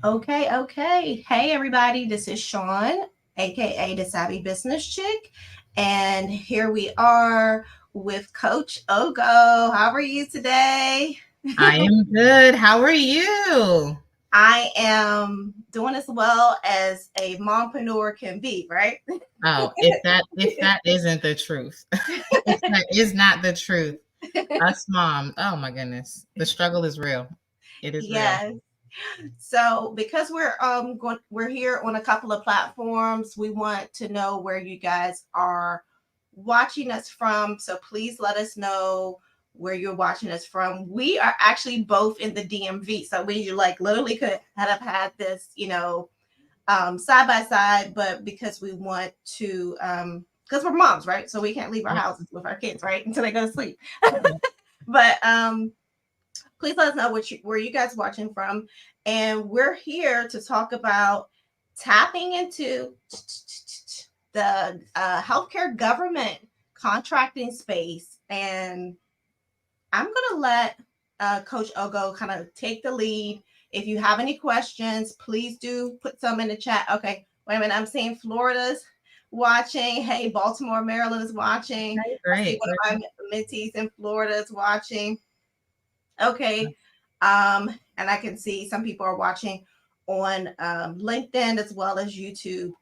Okay. Hey, everybody, this is Sean, aka the Savvy Business Chick, and here we are with Coach Ogo. How are you today? I am good. How are you? I am doing as well as a mompreneur can be, right? Oh, if that isn't the truth, if that is not the truth, us mom. Oh my goodness, the struggle is real. It is real. Yes. So, because we're here on a couple of platforms, we want to know where you guys are watching us from. So please let us know where you're watching us from. We are actually both in the DMV, so we like literally could have had this, side by side, but because we want to, because we're moms, right? So we can't leave our Yep, houses with our kids, right, until they go to sleep. yep. But please let us know where you guys watching from, and we're here to talk about tapping into the healthcare government contracting space. And I'm gonna let Coach Ogo kind of take the lead. If you have any questions, please do put some in the chat. Okay, wait a minute, I'm seeing Florida's watching. Hey, Baltimore, Maryland is watching. Okay, I see great, one great. of my mentees in Florida is watching. Okay. And I can see some people are watching on LinkedIn as well as YouTube.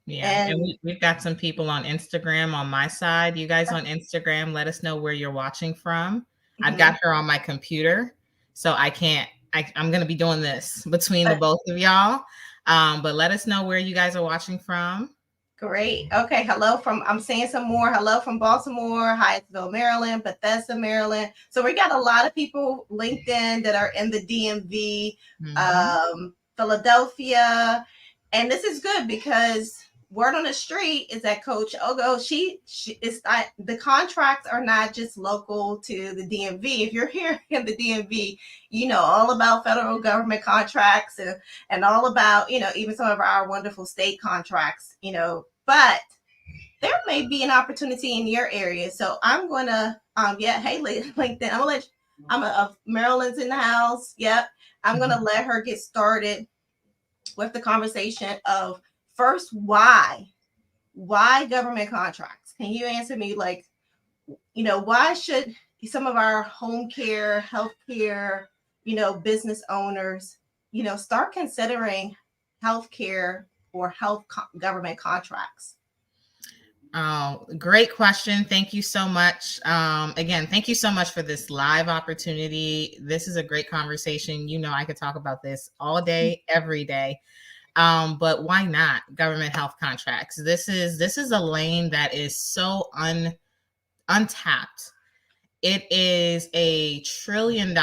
Yeah, and And we've got some people on Instagram on my side. You guys on Instagram, let us know where you're watching from. I've got mhm, her on my computer, so I can't. I'm going to be doing this between the uh, both of y'all. But let us know where you guys are watching from. great. Okay. Hello from, I'm seeing some more. Hello from Baltimore, Hyattsville, Maryland, Bethesda, Maryland. So we got a lot of people LinkedIn that are in the DMV, Hmm. Philadelphia. And this is good because word on the street is that Coach Ogo, she is not, the contracts are not just local to the DMV. If you're here in the DMV, you know all about federal government contracts and all about, even some of our wonderful state contracts, but there may be an opportunity in your area. So I'm going to, yeah, hey, LinkedIn, I'm going to let you, Maryland's in the house. Yep. I'm going to let her get started with the conversation of first, why government contracts? Can you answer me like, why should some of our home care, healthcare, business owners, start considering healthcare or government contracts? Oh, great question. Thank you so much. Again, thank you so much for this live opportunity. This is a great conversation. You know, I could talk about this all day, every day. But why not government health contracts? This is a lane that is so untapped. It is a $1 trillion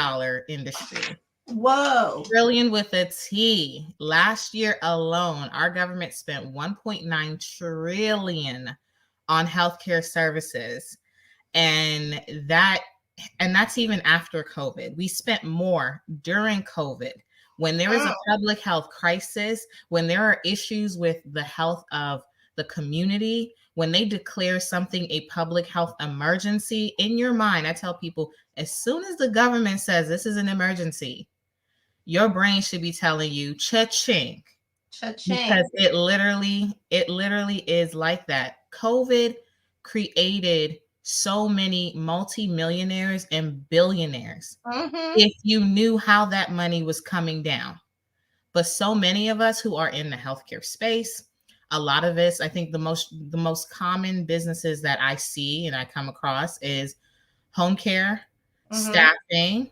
industry. Whoa. Trillion with a T. Last year alone, our government spent 1.9 trillion on healthcare services. And that and that's even after COVID. We spent more during COVID. When there is Mm, a public health crisis, when there are issues with the health of the community, when they declare something a public health emergency, in your mind, I tell people, as soon as the government says this is an emergency, your brain should be telling you cha-ching, cha-ching. because it literally is like that. COVID created so many multimillionaires and billionaires Mm-hmm. if you knew how that money was coming down. But so many of us who are in the healthcare space, a lot of us, I think the most common businesses that I see and I come across is home care, Mm-hmm.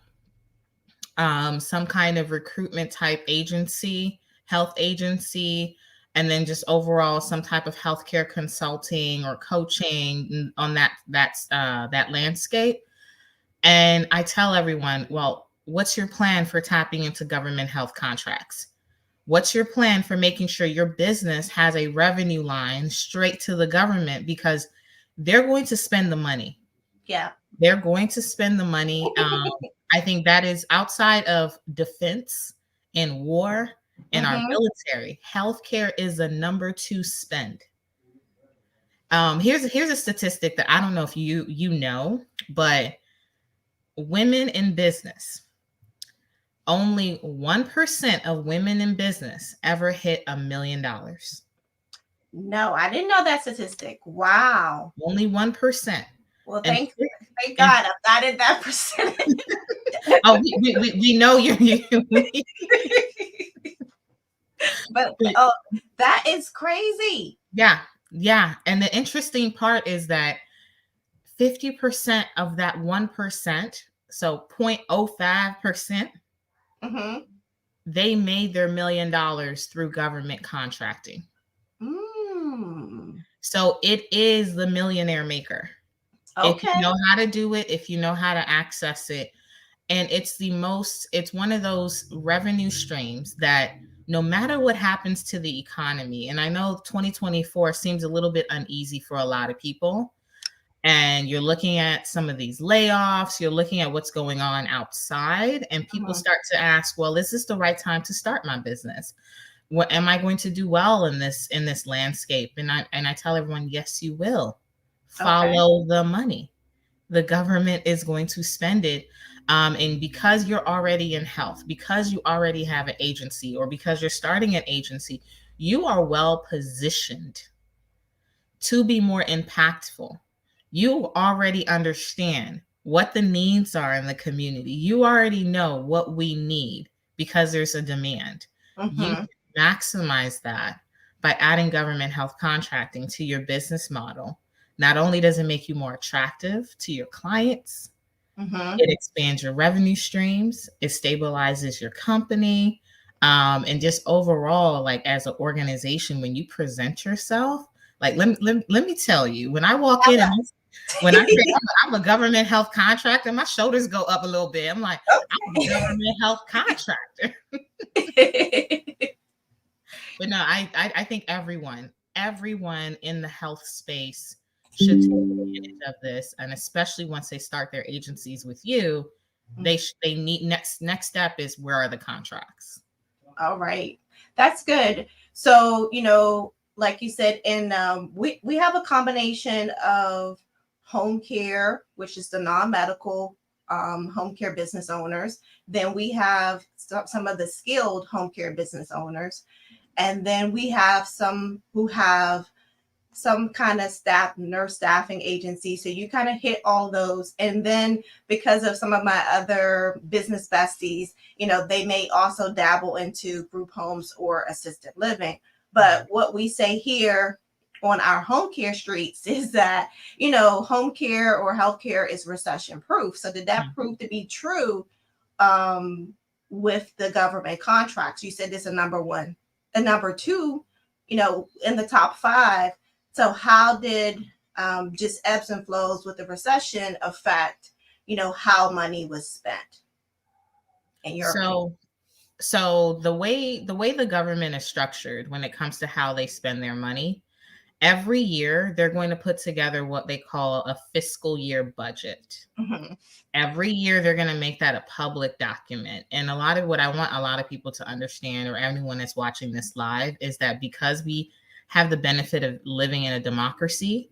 staffing, some kind of recruitment type agency, health agency, and then just overall some type of healthcare consulting or coaching on that landscape. And I tell everyone, well, what's your plan for tapping into government health contracts? What's your plan for making sure your business has a revenue line straight to the government? Because they're going to spend the money. Yeah. They're going to spend the money. I think that is outside of defense and war and our Mm-hmm. military. Healthcare is the number two spend. Here's a statistic that I don't know if you know, but women in business, Only 1% of women in business ever hit $1 million. No, I didn't know that statistic. Wow. Only 1%. Well, And, thank and God I'm not in that percentage. oh, we know you. But oh, that is crazy. Yeah. Yeah. And the interesting part is that 50% of that 1%, so 0.05%, Mm-hmm. they made their $1 million through government contracting. Mm. So it is the millionaire maker. If you Okay. know how to do it, if you know how to access it. And it's one of those revenue streams that no matter what happens to the economy, and I know 2024 seems a little bit uneasy for a lot of people, and you're looking at some of these layoffs, you're looking at what's going on outside, and people Mhm. start to ask, well, is this the right time to start my business? What am I going to do well in this landscape? And I tell everyone, yes, you will. Okay. Follow the money. The government is going to spend it. And because you're already in health, because you already have an agency, or because you're starting an agency, you are well positioned to be more impactful. You already understand what the needs are in the community. You already know what we need because there's a demand. You Mm-hmm. can maximize that by adding government health contracting to your business model. Not only does it make you more attractive to your clients, Mm-hmm. it expands your revenue streams, it stabilizes your company, and just overall, like as an organization, when you present yourself, like let me tell you, when I walk in and when I say I'm a government health contractor, my shoulders go up a little bit. I'm like, I'm a government health contractor. But no, I think everyone in the health space should take advantage of this, and especially once they start their agencies with you, they need next step is, where are the contracts? All right. That's good. So, like you said, in we have a combination of home care, which is the non-medical home care business owners. Then we have some of the skilled home care business owners. And then we have some who have some kind of nurse staffing agency. So you kind of hit all those. And then because of some of my other business besties, they may also dabble into group homes or assisted living. But what we say here on our home care streets is that, home care or healthcare is recession proof. So did that prove to be true um, with the government contracts? You said this is number one. And number two, in the top five, so how did just ebbs and flows with the recession affect, how money was spent, in your opinion? So the way the government is structured when it comes to how they spend their money, every year they're going to put together what they call a fiscal year budget. Mm-hmm. Every year they're going to make that a public document. And a lot of what I want a lot of people to understand, or anyone that's watching this live, is that because we have the benefit of living in a democracy,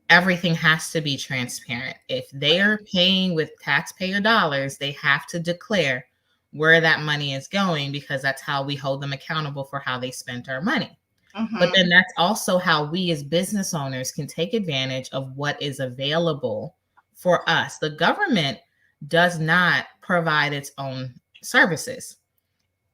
everything has to be transparent. If they are paying with taxpayer dollars, they have to declare where that money is going, because that's how we hold them accountable for how they spent our money. But Mm-hmm. then that's also how we as business owners can take advantage of what is available for us. The government does not provide its own services.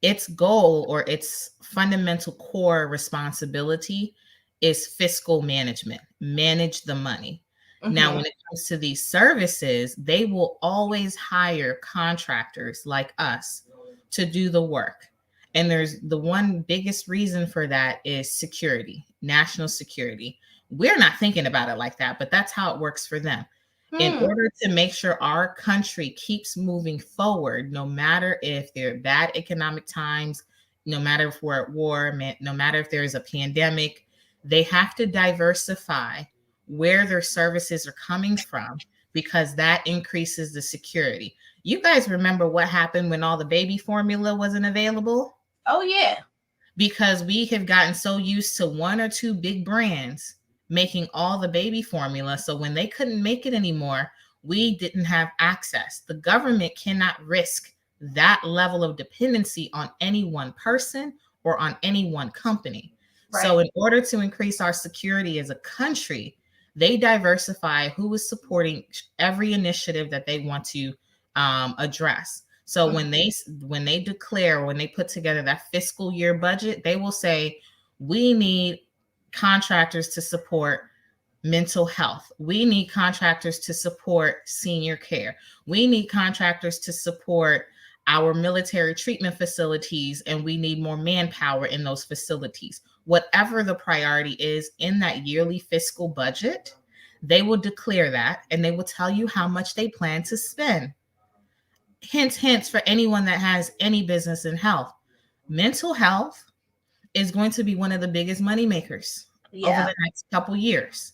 Its goal, or its fundamental core responsibility, is fiscal management, manage the money. Now, Mm-hmm. when it comes to these services, they will always hire contractors like us to do the work. And there's the one biggest reason for that is security, national security. We're not thinking about it like that, but that's how it works for them. In Hmm. order to make sure our country keeps moving forward, no matter if there are bad economic times, no matter if we're at war, no matter if there's a pandemic, they have to diversify where their services are coming from, because that increases the security. You guys remember what happened when all the baby formula wasn't available? Oh yeah. Because we have gotten so used to one or two big brands making all the baby formula. So when they couldn't make it anymore, we didn't have access. The government cannot risk that level of dependency on any one person or on any one company. So, Right. in order to increase our security as a country, they diversify who is supporting every initiative that they want to address. So Mhm. when they declare, when they put together that fiscal year budget, they will say we need contractors to support mental health. We need contractors to support senior care. We need contractors to support our military treatment facilities, and we need more manpower in those facilities. Whatever the priority is in that yearly fiscal budget, they will declare that and they will tell you how much they plan to spend. Hint, hint for anyone that has any business in health. Mental health is going to be one of the biggest money makers over Yeah. the next couple years.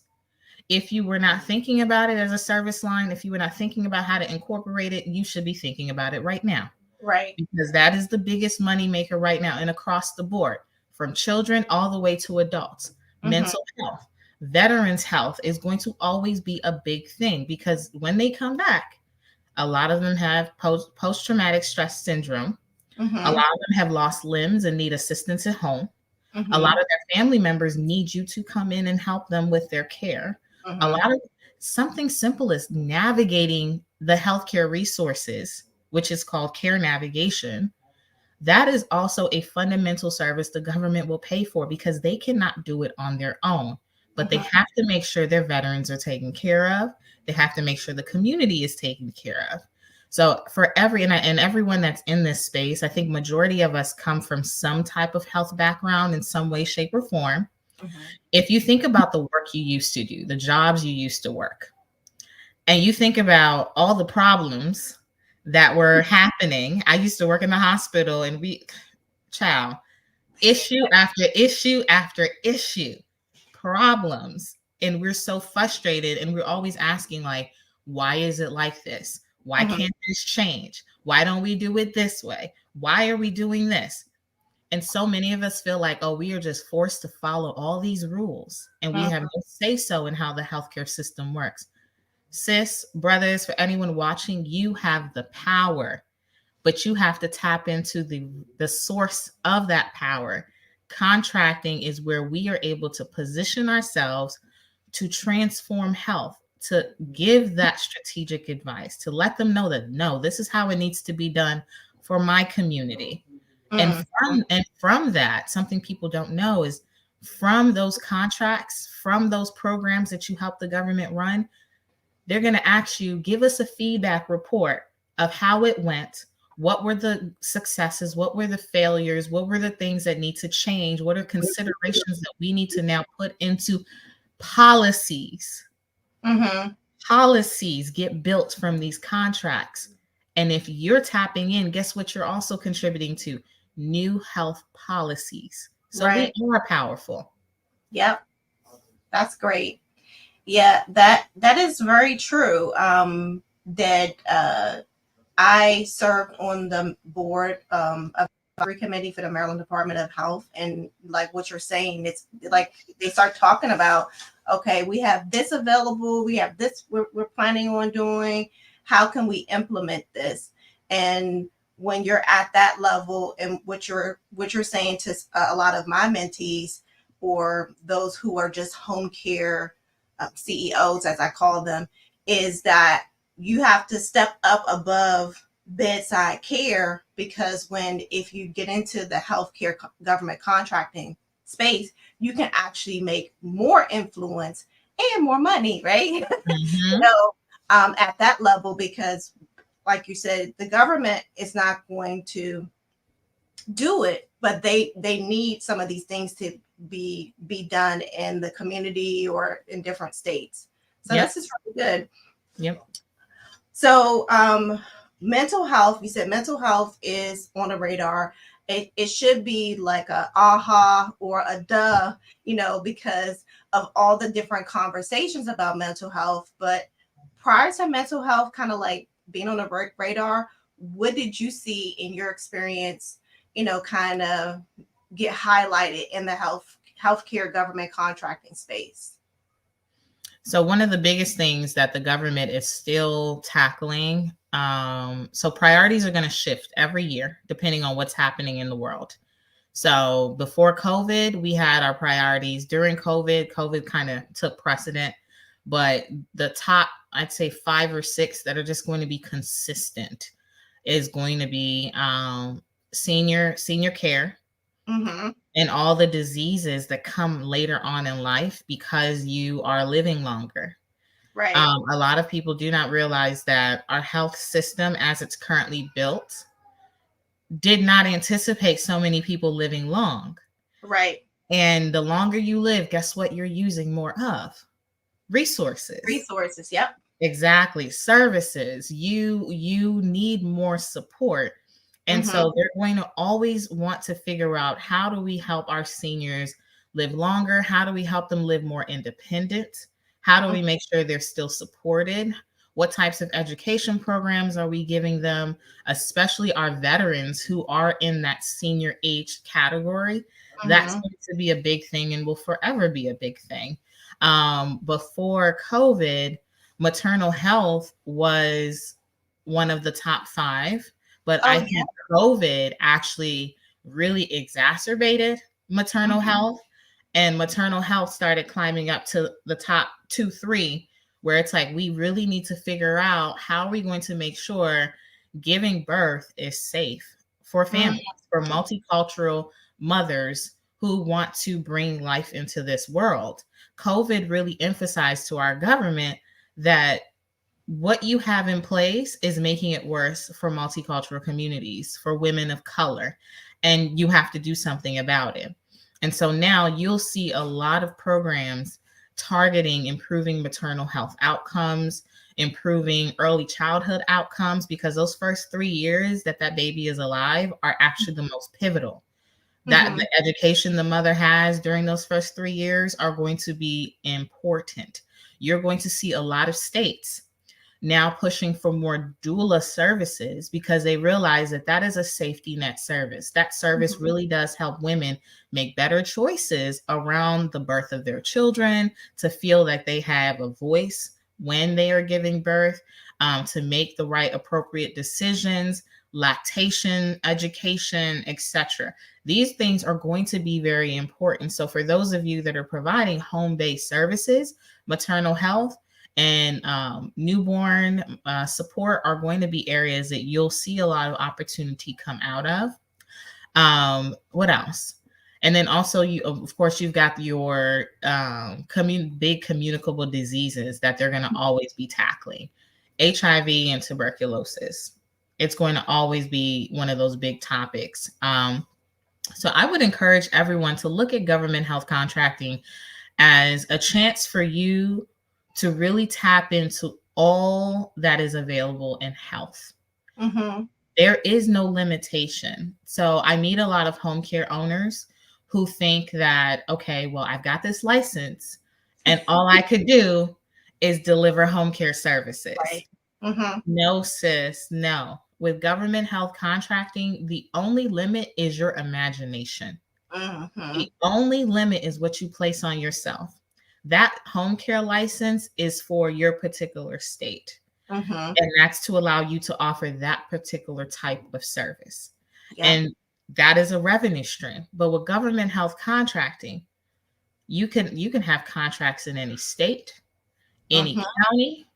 If you were not thinking about it as a service line, if you were not thinking about how to incorporate it, you should be thinking about it right now, Right. because that is the biggest money maker right now and across the board, from children all the way to adults. Mhm. Mental health, veterans health is going to always be a big thing, because when they come back, a lot of them have post traumatic stress syndrome. A Mhm. lot of them have lost limbs and need assistance at home. A lot Mhm. of their family members need you to come in and help them with their care. A Mhm. lot of something simple as navigating the healthcare resources, which is called care navigation. That is also a fundamental service the government will pay for, because they cannot do it on their own. But they Mhm. have to make sure their veterans are taken care of. They have to make sure the community is taken care of. So for and everyone that's in this space, I think majority of us come from some type of health background in some way, shape, or form. Mhm. If you think about the work you used to do, the jobs you used to work, and you think about all the problems that were happening. I used to work in the hospital, and child, issue after issue after issue, problems. And we're so frustrated, and we're always asking, like, why is it like this? Why Mhm. can't this change? Why don't we do it this way? Why are we doing this? And so many of us feel like, oh, we are just forced to follow all these rules, and we have Mhm. no say so in how the healthcare system works. Sis, brothers, for anyone watching, you have the power, but you have to tap into the source of that power. Contracting is where we are able to position ourselves to transform health, to give that strategic advice, to let them know that no, this is how it needs to be done for my community. And Mhm. from that, something people don't know is, from those contracts, from those programs that you help the government run, they're going to ask you, give us a feedback report of how it went. What were the successes? What were the failures? What were the things that need to change? What are considerations that we need to now put into policies? Mhm. Policies get built from these contracts. And if you're tapping in, guess what you're also contributing to? New health policies. So we Right. are powerful. Yep. That's great. Yeah, that is very true. That I served on the board of the committee for the Maryland Department of Health, and like what you're saying, it's like they start talking about, okay, we have this available, we have this, we're planning on doing. How can we implement this? And when you're at that level, and what you're saying to a lot of my mentees, or those who are just home care CEOs, as I call them, is that you have to step up above bedside care, because if you get into the healthcare government contracting space, you can actually make more influence and more money, right? Mm-hmm. At that level, because like you said, the government is not going to do it, but they need some of these things to be done in the community or in different states. So Yep. this is really good. Yep. So, mental health, you said mental health is on the radar. It should be like a aha or a duh, because of all the different conversations about mental health. But prior to mental health kind of like being on the radar, what did you see in your experience, kind of get highlighted in the healthcare government contracting space? So, one of the biggest things that the government is still tackling So priorities are going to shift every year depending on what's happening in the world. So before COVID, we had our priorities. During COVID kind of took precedent, but the top, I'd say 5 or 6 that are just going to be consistent is going to be senior care, Mm-hmm. and all the diseases that come later on in life because you are living longer. Right. A lot of people do not realize that our health system, as it's currently built, did not anticipate so many people living long. Right. And the longer you live, guess what you're using more of? Resources. Resources. Yep. Exactly. Services. You need more support. And Mm-hmm. so they're going to always want to figure out, how do we help our seniors live longer? How do we help them live more independent? How do we make sure they're still supported? What types of education programs are we giving them, especially our veterans who are in that senior age category? That's Mm-hmm. going to be a big thing and will forever be a big thing. Before COVID, maternal health was one of the top 5, but Oh I yeah. think COVID actually really exacerbated maternal Mm-hmm. health, and maternal health started climbing up to the top 2, 3, where it's like, we really need to figure out, how are we going to make sure giving birth is safe for families, for multicultural mothers who want to bring life into this world. COVID really emphasized to our government that what you have in place is making it worse for multicultural communities, for women of color, and you have to do something about it. And so now you'll see a lot of programs targeting improving maternal health outcomes, improving early childhood outcomes, because those first 3 years that that baby is alive are actually the most pivotal. That Mm-hmm. the education the mother has during those first 3 years are going to be important. You're going to see a lot of states now pushing for more doula services because they realize that that is a safety net service. That service Mm-hmm. really does help women make better choices around the birth of their children, to feel that they have a voice when they are giving birth, to make the right appropriate decisions, lactation, education, etc. These things are going to be very important. So for those of you that are providing home-based services, maternal health, and newborn support are going to be areas that you'll see a lot of opportunity come out of. What else? And then also, you, of course, you've got your big communicable diseases that they're going to always be tackling. HIV and tuberculosis. It's going to always be one of those big topics. So I would encourage everyone to look at government health contracting as a chance for you to really tap into all that is available in health. Mm-hmm. There is no limitation. So I meet a lot of home care owners who think that, okay, well, I've got this license and all I could do is deliver home care services. Right. Mm-hmm. No, sis, no. With government health contracting, the only limit is your imagination. Mm-hmm. The only limit is what you place on yourself. That home care license is for your particular state. Mm-hmm. And that's to allow you to offer that particular type of service. Yep. And that is a revenue stream. But with government health contracting, you can have contracts in any state, any Mm-hmm. county.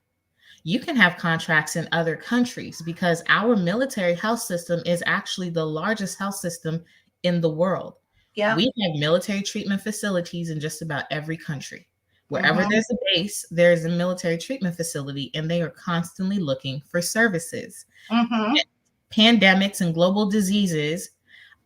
You can have contracts in other countries because our military health system is actually the largest health system in the world. Yep. We have military treatment facilities in just about every country. Wherever Mm-hmm. there's a base, there's a military treatment facility, and they are constantly looking for services. Mm-hmm. Pandemics and global diseases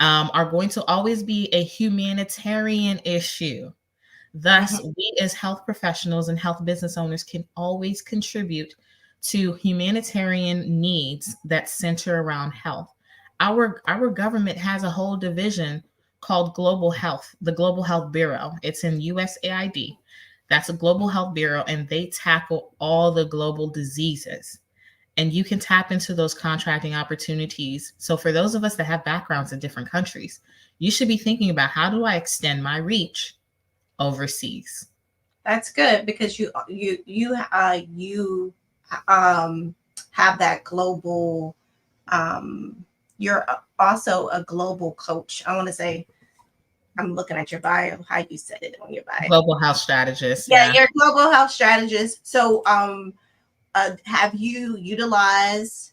are going to always be a humanitarian issue. Mm-hmm. Thus, we as health professionals and health business owners can always contribute to humanitarian needs that center around health. Our government has a whole division called Global Health, the Global Health Bureau. It's in USAID. That's a global health bureau, and they tackle all the global diseases. And you can tap into those contracting opportunities. So, for those of us that have backgrounds in different countries, you should be thinking about, how do I extend my reach overseas? That's good because you have that global, you're also a global coach. I want to say, I'm looking at your bio, how you said it on your bio. Global health strategist. Yeah, Yeah. you're a global health strategist. So, have you utilized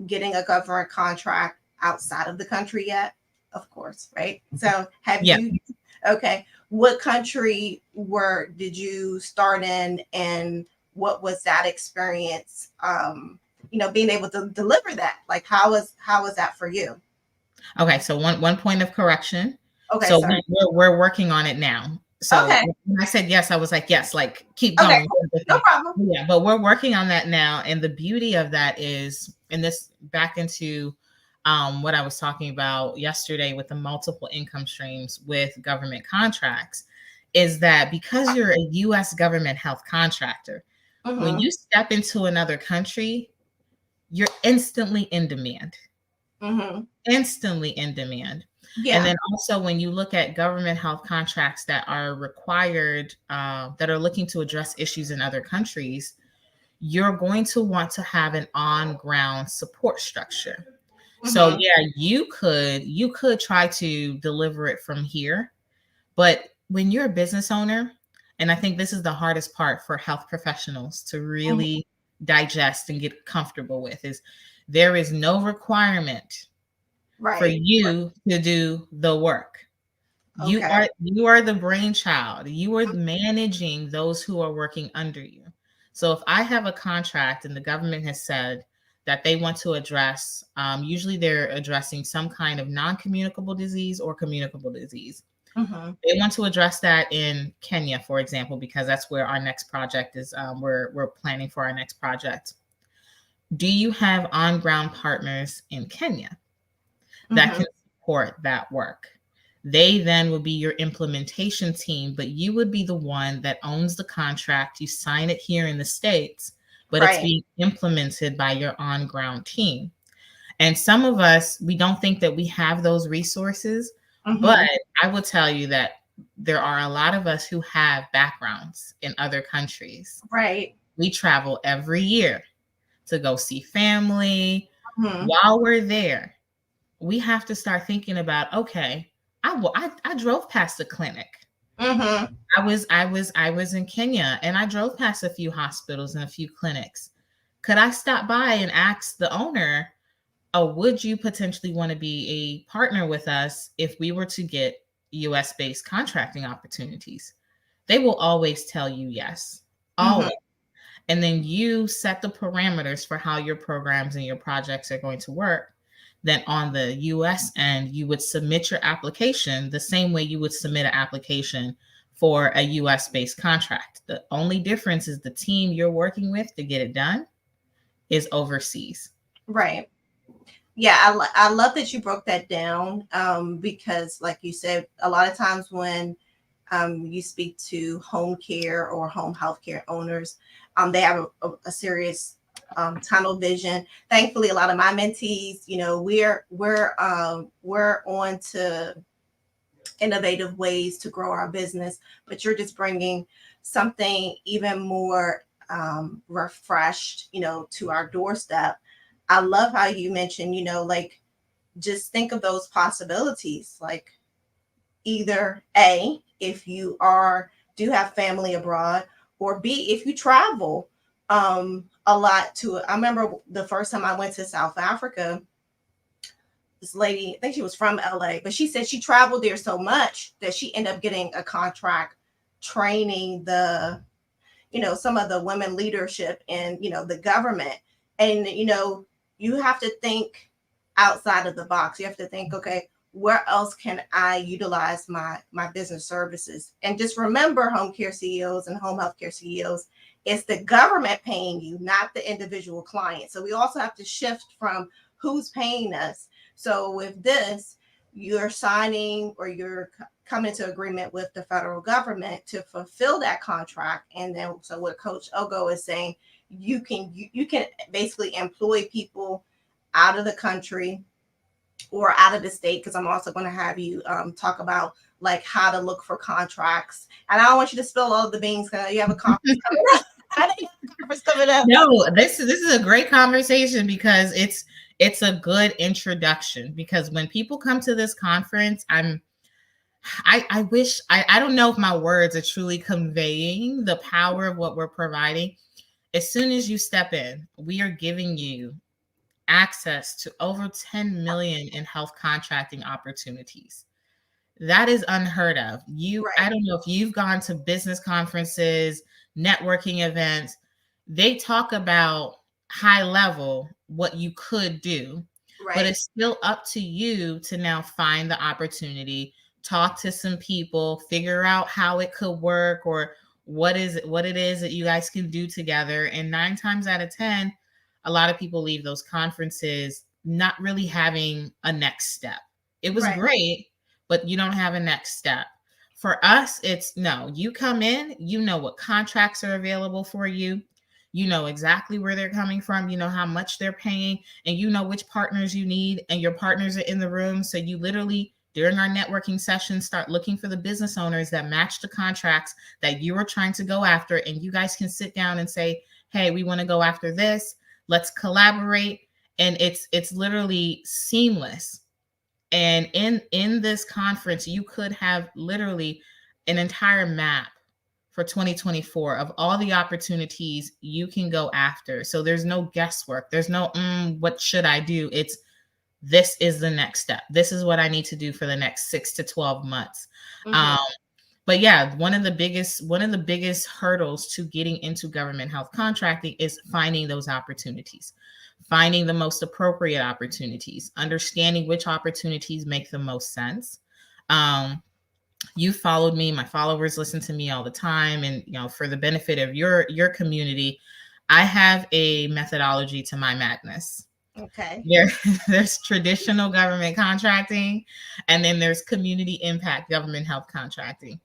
getting a government contract outside of the country yet? Of course, right? So, have Yeah. you? Okay, what country were did you start in, and what was that experience? Being able to deliver that, like how was that for you? Okay. So one point of correction. Okay, So sorry. we're working on it now. So Okay, when I said yes, I was like, yes, like keep okay, going. cool. No problem. Yeah, but we're working on that now. And the beauty of that is, and this back into what I was talking about yesterday with the multiple income streams with government contracts, is that because you're a US government health contractor, when Mm-hmm. you step into another country, you're instantly in demand. Mm-hmm. Instantly in demand. And Yeah. then also, when you look at government health contracts that are required, that are looking to address issues in other countries, you're going to want to have an on ground support structure. So Mm-hmm. yeah, you could try to deliver it from here, but when you're a business owner, and I think this is the hardest part for health professionals to Mm-hmm. really digest and get comfortable with, is there is no requirement for Right. you to do the work. You Okay. are you are the brainchild. You are managing those who are working under you. So if I have a contract and the government has said that they want to address, usually they're addressing some kind of non-communicable disease or communicable disease. Mm-hmm. They want to address that in Kenya, for example, because that's where our next project is. We're planning for our next project. Do you have on-ground partners in Kenya that Mm-hmm. can support that work? They then will be your implementation team, but you would be the one that owns the contract. You sign it here in the States, but it's Right. being implemented by your on ground team. And some of us, we don't think that we have those resources, but Mm-hmm. I will tell you that there are a lot of us who have backgrounds in other countries. Right. We travel every year to go see family. Mm-hmm. While we're there, we have to start thinking about, okay, I drove past the clinic. Mm-hmm. I was in Kenya and I drove past a few hospitals and a few clinics. Could I stop by and ask the owner, oh, would you potentially want to be a partner with us if we were to get US based contracting opportunities? They will always tell you yes. Mm-hmm. Always. And then you set the parameters for how your programs and your projects are going to work. Then on the US end, you would submit your application the same way you would submit an application for a US based contract. The only difference is the team you're working with to get it done is overseas. Right. Yeah, I love that you broke that down, because, like you said, a lot of times when you speak to home care or home health care owners, they have a serious tunnel vision. Thankfully, a lot of my mentees, we're on to innovative ways to grow our business, but you're just bringing something even more refreshed, to our doorstep. I love how you mentioned, like, just think of those possibilities, like, either A, if you are do have family abroad, or B, if you travel a lot. To I remember the first time I went to South Africa, this lady, I think she was from LA, but she said she traveled there so much that she ended up getting a contract training some of the women leadership in, the government. And, you have to think outside of the box. You have to think, okay, where else can I utilize my business services? And just remember, home care CEOs and home health care CEOs, it's the government paying you, not the individual client. So we also have to shift from who's paying us. So with this, you're signing, or you're come into agreement with the federal government to fulfill that contract. And then, so what Coach Ogo is saying, you can basically employ people out of the country or out of the state, because I'm also going to have you talk about, like, how to look for contracts. And I don't want you to spill all of the beans because you have a conference coming up. I know you have a conference coming up. No, this is a great conversation because it's a good introduction, because when people come to this conference, I wish I don't know if my words are truly conveying the power of what we're providing. As soon as you step in, we are giving you access to over 10 million in health contracting opportunities. That is unheard of. I Right, don't know if you've gone to business conferences, networking events. They talk about high level what you could do, but right, it's still up to you to now find the opportunity, talk to some people, figure out how it could work, or what it is that you guys can do together. And 9 times out of 10, a lot of people leave those conferences not really having a next step. It was right, great, but you don't have a next step. For us, it's no, you come in, you know what contracts are available for you. You know exactly where they're coming from. You know how much they're paying, and you know which partners you need, and your partners are in the room. So you literally, during our networking session, start looking for the business owners that match the contracts that you are trying to go after. And you guys can sit down and say, hey, we want to go after this. Let's collaborate. And it's literally seamless. And in this conference, you could have literally an entire map for 2024 of all the opportunities you can go after. So there's no guesswork. There's no what should I do? It's this is the next step. This is what I need to do for the next 6 to 12 months. mm-hmm. Um, but yeah, one of the biggest hurdles to getting into government health contracting is finding those opportunities, finding the most appropriate opportunities, understanding which opportunities make the most sense. Um, you followed me, my followers listen to me all the time, and for the benefit of your community, I have a methodology to my madness. Okay, There, there's traditional government contracting, and then there's community impact government health contracting.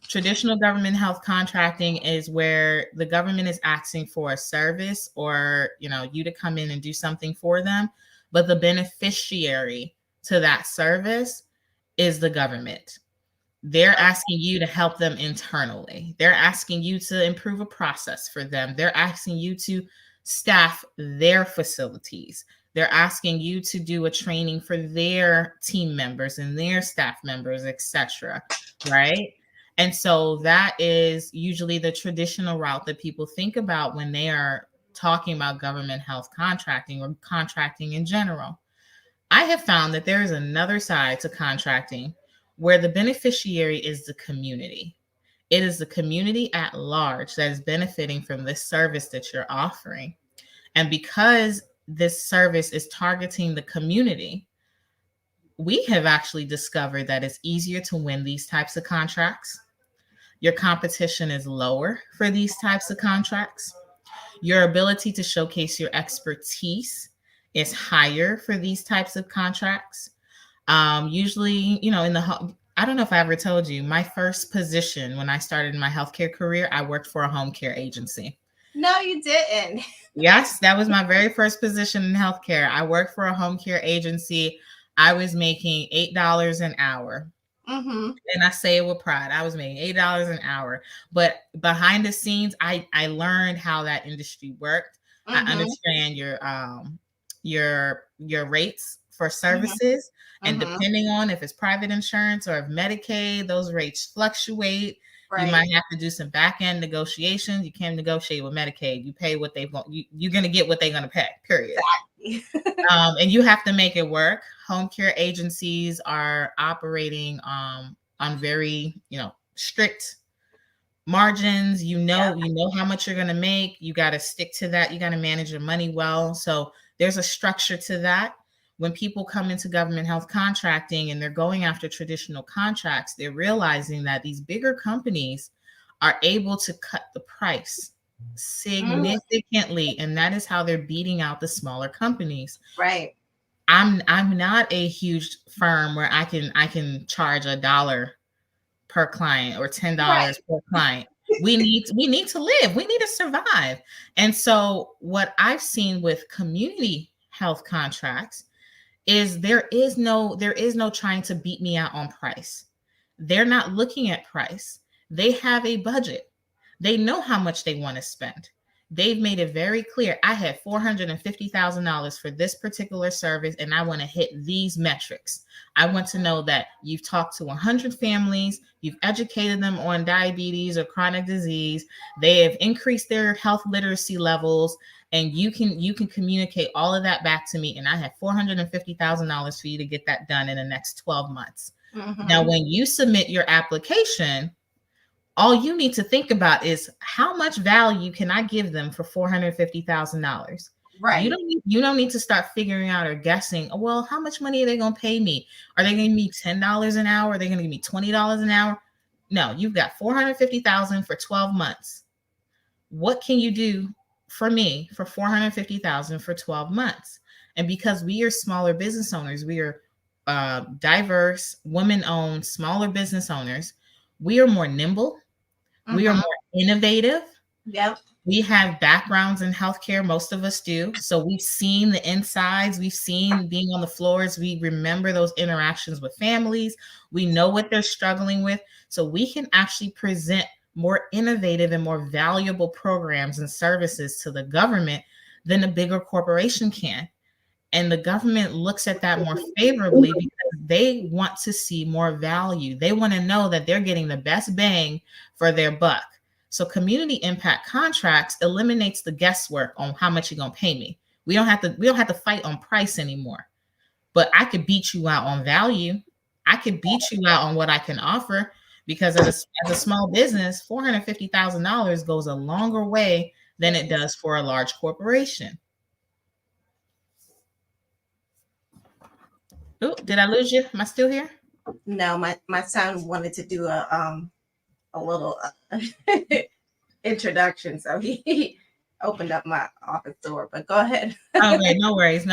Traditional government health contracting is where the government is asking for a service, or you to come in and do something for them, but the beneficiary to that service is the government. They're asking you to help them internally. They're asking you to improve a process for them. They're asking you to staff their facilities. They're asking you to do a training for their team members and their staff members, etc. Right? And so that is usually the traditional route that people think about when they are talking about government health contracting or contracting in general. I have found that there is another side to contracting where the beneficiary is the community. It is the community at large that is benefiting from this service that you're offering. And because this service is targeting the community, we have actually discovered that it's easier to win these types of contracts. Your competition is lower for these types of contracts. Your ability to showcase your expertise is higher for these types of contracts. Usually, I don't know if I ever told you, my first position when I started my healthcare career, I worked for a home care agency. no, you didn't. Yes, that was my very first position in healthcare. I worked for a home care agency. I was making $8 an hour. Mm-hmm. And I say it with pride. I was making $8 an hour. But behind the scenes, I learned how that industry worked. I Mm-hmm. understand your rates for Mm-hmm. services. And Mm-hmm. depending on if it's private insurance or if Medicaid, those rates fluctuate. You Right. might have to do some back end negotiations. You can't negotiate with Medicaid. You pay what they want. You're going to get what they're going to pay, period. Exactly. And you have to make it work. Home care agencies are operating on very, strict margins. Yeah. You know how much you're going to make. You got to stick to that. You got to manage your money well. So there's a structure to that. When people come into government health contracting and they're going after traditional contracts, they're realizing that these bigger companies are able to cut the price Mm, significantly, and that is how they're beating out the smaller companies. right. I'm not a huge firm where I can charge $1 per client or $10 Right. per client. We need to live. We need to survive. And so what I've seen with community health contracts is there is no trying to beat me out on price. They're not looking at price. They have a budget. They know how much they want to spend. They've made it very clear. I had $450,000 for this particular service, and I want to hit these metrics. I want to know that you've talked to 100 families, you've educated them on diabetes or chronic disease, they have increased their health literacy levels, and you can communicate all of that back to me, and I have $450,000 for you to get that done in the next 12 months. Mm-hmm. Now, when you submit your application, all you need to think about is how much value can I give them for $450,000? Right. You don't need to start figuring out or guessing, oh, well, how much money are they going to pay me? Are they going to give me $10 an hour? Are they going to give me $20 an hour? No, you've got $450,000 for 12 months. What can you do for me for $450,000 for 12 months? And because we are smaller business owners, we are diverse, women-owned, smaller business owners, we are more nimble. We are more innovative. Yep. We have backgrounds in healthcare. Most of us do. So we've seen the insides. We've seen being on the floors. We remember those interactions with families. We know what they're struggling with. So we can actually present more innovative and more valuable programs and services to the government than a bigger corporation can. And the government looks at that more favorably because they want to see more value. They want to know that they're getting the best bang for their buck. So community impact contracts eliminates the guesswork on how much you're going to pay me. We don't have to fight on price anymore. But I could beat you out on value. I could beat you out on what I can offer, because as a small business, $450,000 goes a longer way than it does for a large corporation. Oh, did I lose you? Am I still here? No, my son wanted to do a little introduction, so he opened up my office door. But go ahead. Okay, no worries.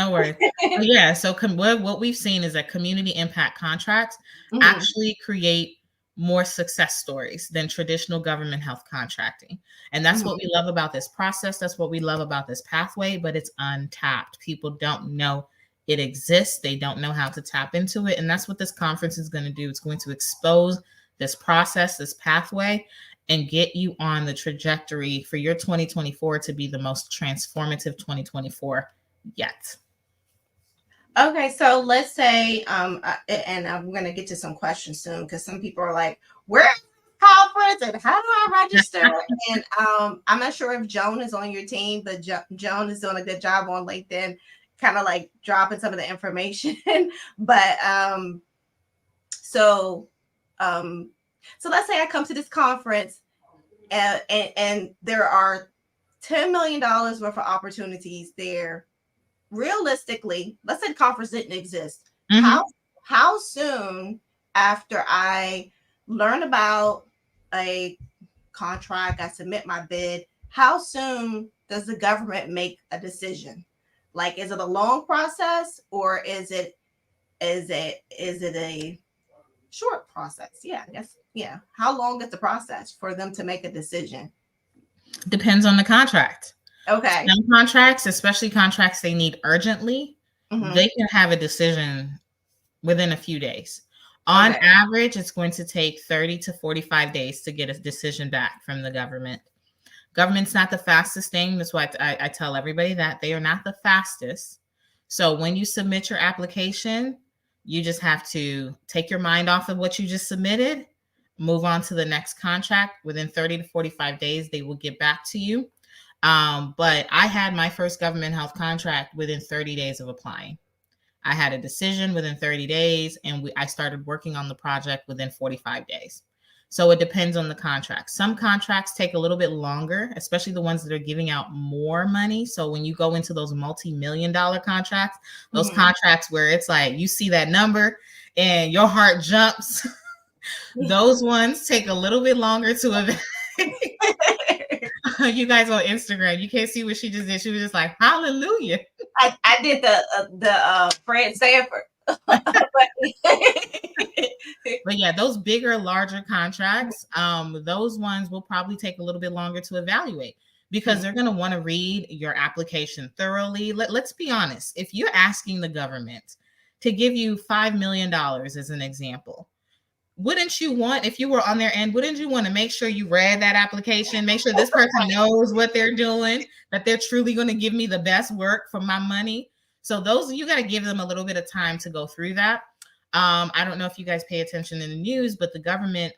Yeah, so what we've seen is that community impact contracts actually create more success stories than traditional government health contracting. And that's what we love about this process. That's what we love about this pathway, but it's untapped. People don't know it exists. They don't know how to tap into it. And that's what this conference is going to do. It's going to expose this process, this pathway, and get you on the trajectory for your 2024 to be the most transformative 2024 yet. Okay, so let's say, and I'm going to get to some questions soon, because some people are like, where's the conference and how do I register? And I'm not sure if Joan is on your team, but Joan is doing a good job on LinkedIn, kind of like dropping some of the information. But so let's say I come to this conference and there are $10 million worth of opportunities there. Realistically, let's say the conference didn't exist. How soon after I learn about a contract, I submit my bid, how soon does the government make a decision? Like, is it a long process, or is it a short process? Yeah, I guess. Yeah. How long is the process for them to make a decision? Depends on the contract. Okay. Some contracts, especially contracts they need urgently, they can have a decision within a few days. On average, it's going to take 30 to 45 days to get a decision back from the government. Government's not the fastest thing. That's why I tell everybody that they are not the fastest. So when you submit your application, you just have to take your mind off of what you just submitted, move on to the next contract. Within 30 to 45 days, they will get back to you. But I had my first government health contract within 30 days of applying. I had a decision within 30 days, and I started working on the project within 45 days. So it depends on the contract. Some contracts take a little bit longer, especially the ones that are giving out more money. So when you go into those multi-million-dollar contracts, those contracts where it's like you see that number and your heart jumps, those ones take a little bit longer to evaluate. You guys on Instagram, you can't see what she just did. She was just like, hallelujah. I did the Fred Sanford. But yeah, those bigger, larger contracts, those ones will probably take a little bit longer to evaluate, because they're going to want to read your application thoroughly. Let's be honest. If you're asking the government to give you $5 million as an example, wouldn't you want, if you were on their end, wouldn't you want to make sure you read that application, make sure this person knows what they're doing, that they're truly going to give me the best work for my money? So those, you got to give them a little bit of time to go through that. I don't know if you guys pay attention in the news, but the government,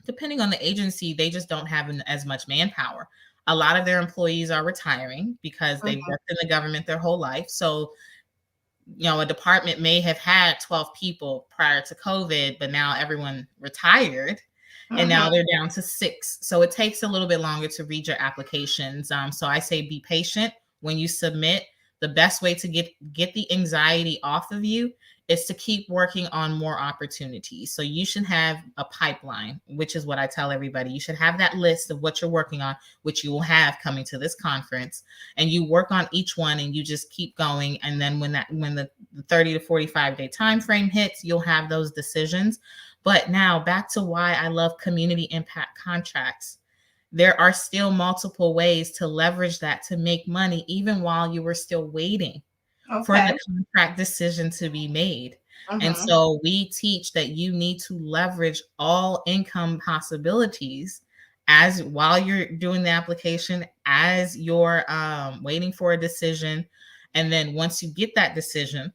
depending on the agency, they just don't have as much manpower. A lot of their employees are retiring because they've worked in the government their whole life. So a department may have had 12 people prior to COVID, but now everyone retired and now they're down to 6. So it takes a little bit longer to read your applications. So I say be patient when you submit. The best way to get the anxiety off of you is to keep working on more opportunities. So you should have a pipeline, which is what I tell everybody. You should have that list of what you're working on, which you will have coming to this conference, and you work on each one and you just keep going. And then when the 30 to 45 day time frame hits, you'll have those decisions. But now back to why I love community impact contracts. There are still multiple ways to leverage that to make money, even while you were still waiting for the contract decision to be made. And so we teach that you need to leverage all income possibilities as while you're doing the application, as you're waiting for a decision. And then once you get that decision,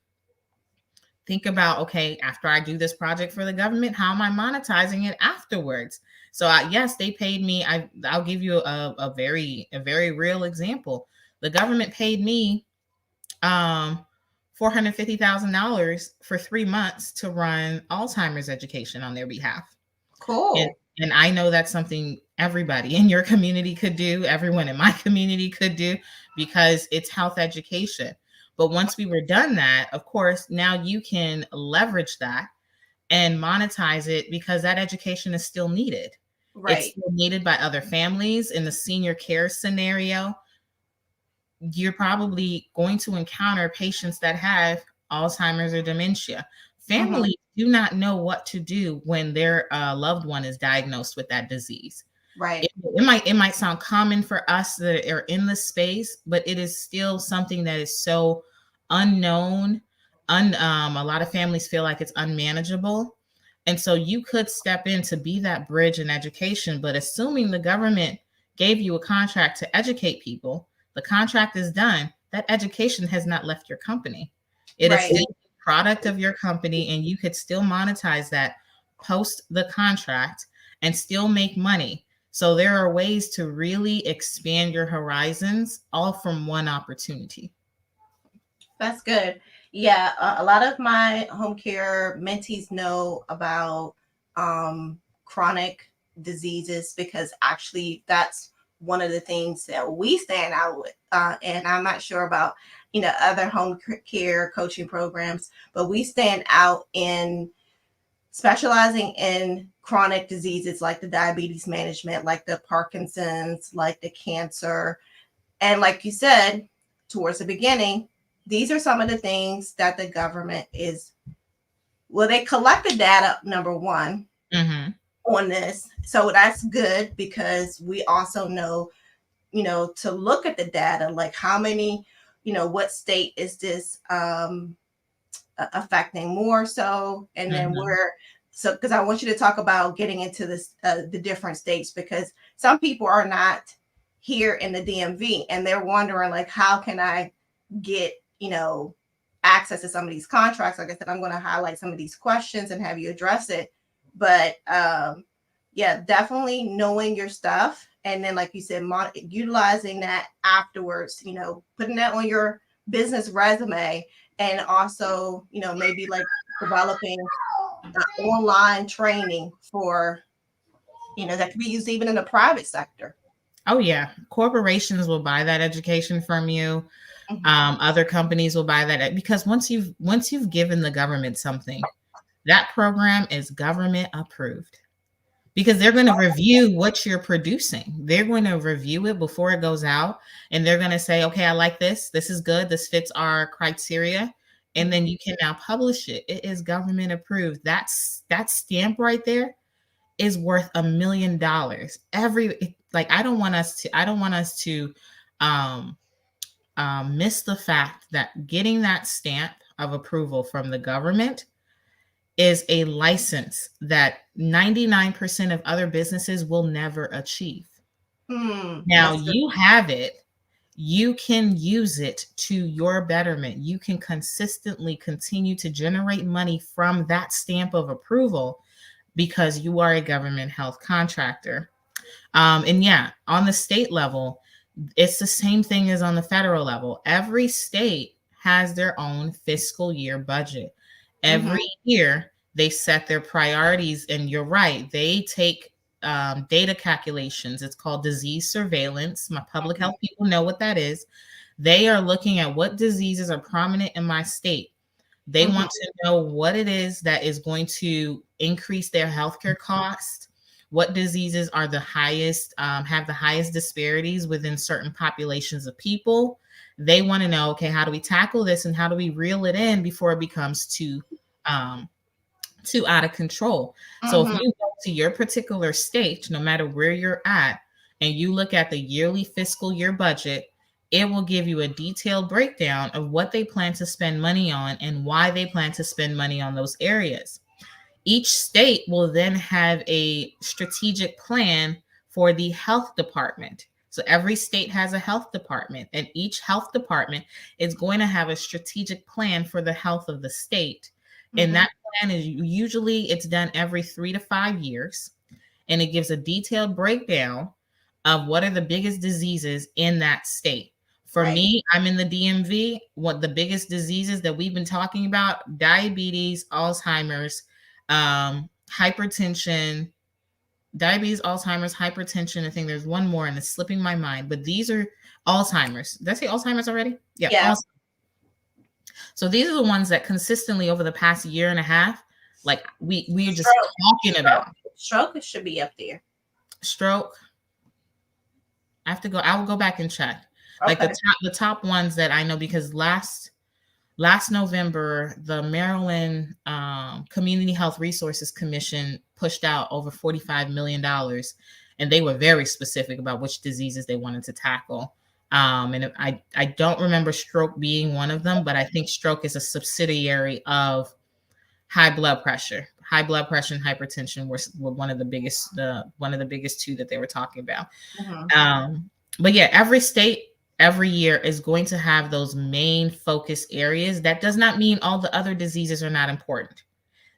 think about, okay, after I do this project for the government, how am I monetizing it afterwards? So yes, they paid me. I'll give you a very real example. The government paid me $450,000 for 3 months to run Alzheimer's education on their behalf. Cool. And I know that's something everybody in your community could do, everyone in my community could do, because it's health education. But once we were done that, of course, now you can leverage that and monetize it because that education is still needed. Right. It's still needed by other families in the senior care scenario. You're probably going to encounter patients that have Alzheimer's or dementia. Families do not know what to do when their loved one is diagnosed with that disease. Right. It might sound common for us that are in the space, but it is still something that is so unknown. A lot of families feel like it's unmanageable. And so you could step in to be that bridge in education, but assuming the government gave you a contract to educate people, the contract is done, that education has not left your company. It is still a product of your company, and you could still monetize that post the contract and still make money. So there are ways to really expand your horizons, all from one opportunity. That's good. Yeah, a lot of my home care mentees know about chronic diseases because actually that's one of the things that we stand out with. And I'm not sure about other home care coaching programs, but we stand out in specializing in chronic diseases like the diabetes management, like the Parkinson's, like the cancer. And like you said, towards the beginning, these are some of the things that the government they collect the data, number one, on this. So that's good because we also know, to look at the data, like how many, what state is this affecting more so, and then because I want you to talk about getting into this the different states, because some people are not here in the DMV and they're wondering like, how can I get access to some of these contracts? Like I said, I'm going to highlight some of these questions and have you address it. But yeah, definitely knowing your stuff, and then like you said, utilizing that afterwards, putting that on your business resume, and also maybe like developing online training for that could be used even in the private sector. Oh yeah, corporations will buy that education from you. Other companies will buy that, because once you've given the government something, that program is government approved, because they're going to review what you're producing. They're going to review it before it goes out, and they're going to say, okay, I like this. This is good. This fits our criteria. And then you can now publish it. It is government approved. That stamp right there is worth $1 million. I don't want us to miss the fact that getting that stamp of approval from the government is a license that 99% of other businesses will never achieve. Now That's good. you have it. You can use it to your betterment. You can consistently continue to generate money from that stamp of approval because you are a government health contractor. And yeah, on the state level, it's the same thing as on the federal level. Every state has their own fiscal year budget. Mm-hmm. Every year, they set their priorities, and you're right, they take data calculations. It's called disease surveillance. My public Mm-hmm. health people know what that is. They are looking at what diseases are prominent in my state. They Mm-hmm. want to know what it is that is going to increase their healthcare costs, what diseases are the highest, have the highest disparities within certain populations of people. They want to know, okay, how do we tackle this and how do we reel it in before it becomes um, too out of control? So if Mm-hmm. you go to your particular state, no matter where you're at, and you look at the yearly fiscal year budget, it will give you a detailed breakdown of what they plan to spend money on and why they plan to spend money on those areas. Each state will then have a strategic plan for the health department. So every state has a health department, and each health department is going to have a strategic plan for the health of the state. And Mm-hmm. that plan is usually it's done every 3 to 5 years, and it gives a detailed breakdown of what are the biggest diseases in that state. For Right. me, I'm in the DMV. What the biggest diseases that we've been talking about: diabetes, Alzheimer's, hypertension, diabetes, Alzheimer's, hypertension. I think there's one more and it's slipping my mind, but these are Alzheimer's. Did I say Alzheimer's already? Yeah. Yeah. So these are the ones that consistently over the past year and a half, like we're just Stroke. talking about. Stroke should be up there. Stroke. I will go back and check. Like Okay. the top ones that I know, because last November, the Maryland Community Health Resources Commission pushed out over $45 million, and they were very specific about which diseases they wanted to tackle. And I don't remember stroke being one of them, but I think stroke is a subsidiary of high blood pressure. High blood pressure and hypertension were one of the biggest two that they were talking about. Mm-hmm. But yeah, every state every year is going to have those main focus areas. That does not mean all the other diseases are not important.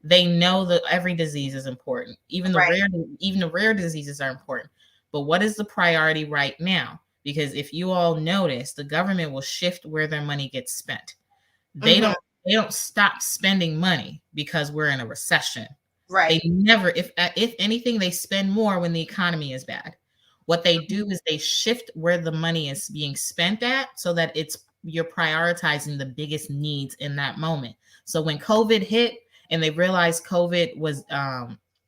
They know that every disease is important. Even Right. the rare diseases are important. But what is the priority right now? Because if you all notice, the government will shift where their money gets spent. They Mm-hmm. don't stop spending money because we're in a recession. Right. They never, if anything, they spend more when the economy is bad. What they do is they shift where the money is being spent at so that you're prioritizing the biggest needs in that moment. So when COVID hit and they realized COVID was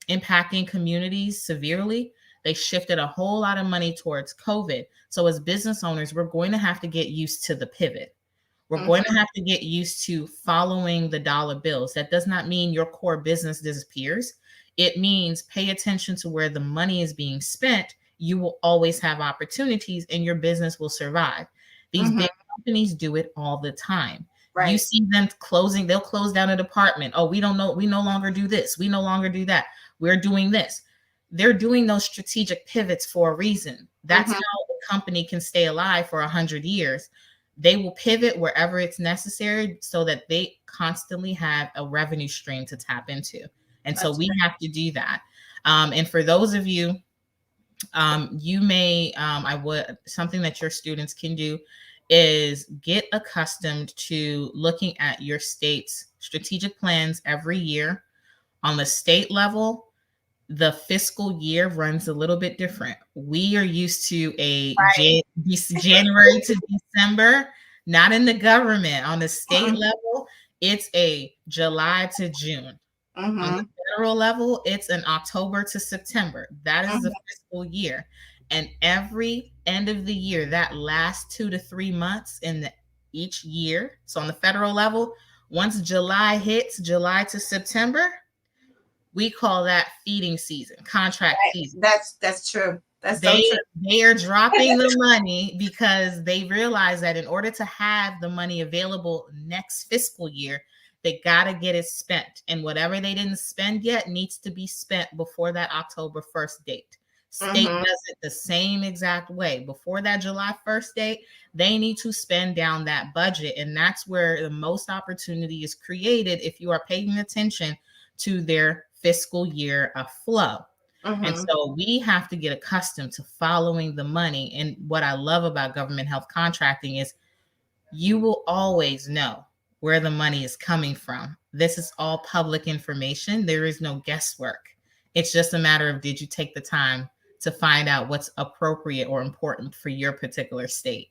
impacting communities severely, they shifted a whole lot of money towards COVID. So as business owners, we're going to have to get used to the pivot. We're Mm-hmm. going to have to get used to following the dollar bills. That does not mean your core business disappears. It means pay attention to where the money is being spent. You will always have opportunities and your business will survive. These Mm-hmm. big companies do it all the time. Right. You see them closing, they'll close down a department. Oh, we don't know. We no longer do this. We no longer do that. We're doing this. They're doing those strategic pivots for a reason. That's Mm-hmm. how the company can stay alive for 100 years. They will pivot wherever it's necessary so that they constantly have a revenue stream to tap into. And so we have to do that. And for those of you, you may, something that your students can do is get accustomed to looking at your state's strategic plans every year. On the state level, the fiscal year runs a little bit different. We are used to a January to December, not in the government. On the state level, it's a July to June. Mm-hmm. On the federal level, it's an October to September. That is the fiscal year. And every end of the year, that last 2 to 3 months each year. So on the federal level, once July hits, July to September, we call that feeding season, contract season. That's true. That's so true. They are dropping the money because they realize that in order to have the money available next fiscal year, They got to get it spent. And whatever they didn't spend yet needs to be spent before that October 1st date. State Mm-hmm. does it the same exact way. Before that July 1st date, they need to spend down that budget. And that's where the most opportunity is created if you are paying attention to their fiscal year of flow. And Mm-hmm. so we have to get accustomed to following the money. And what I love about government health contracting is you will always know where the money is coming from. This is all public information. There is no guesswork. It's just a matter of, did you take the time to find out what's appropriate or important for your particular state?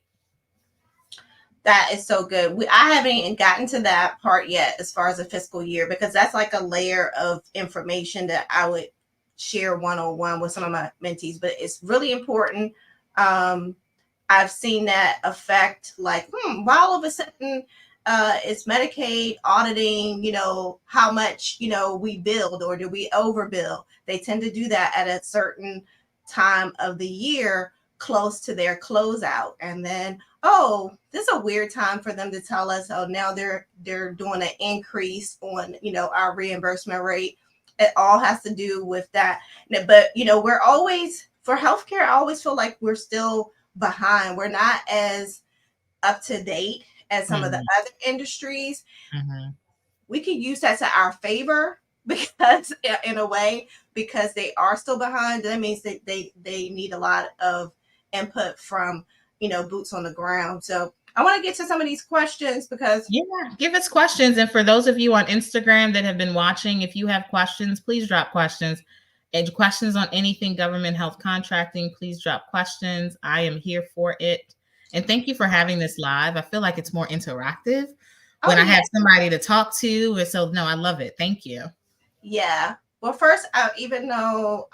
That is so good. I haven't even gotten to that part yet as far as the fiscal year, because that's like a layer of information that I would share one-on-one with some of my mentees, but it's really important. Um, I've seen that affect, like, why all of a sudden it's Medicaid auditing, how much, we billed, or do we overbill? They tend to do that at a certain time of the year close to their closeout. And then, oh, this is a weird time for them to tell us, oh, now they're doing an increase on, our reimbursement rate. It all has to do with that. But, we're always, for healthcare, I always feel like we're still behind. We're not as up to date as some of the Mhm, other industries. mhm. We can use that to our favor because, in a way, because they are still behind. That means that they need a lot of input from, boots on the ground. So I want to get to some of these questions because Yeah, give us questions. And for those of you on Instagram that have been watching, if you have questions, please drop questions. And questions on anything government health contracting, please drop questions. I am here for it. And thank you for having this live. I feel like it's more interactive oh when I yeah, have somebody to talk to. And so, no, I love it. Thank you. yeah. Well, first, even though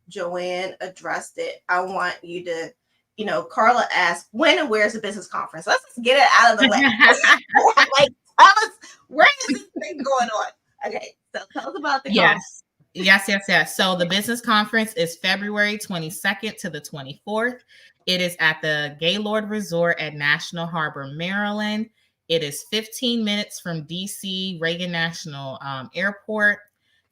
Joanne addressed it, I want you to, Carla asked, when and where's the business conference? Let's just get it out of the way. Like, tell us, where is this thing going on? Okay, so tell us about the conference. Yes. Yes. So the business conference is February 22nd to the 24th. It is at the Gaylord Resort at National Harbor, Maryland. It is 15 minutes from DC Reagan National Airport,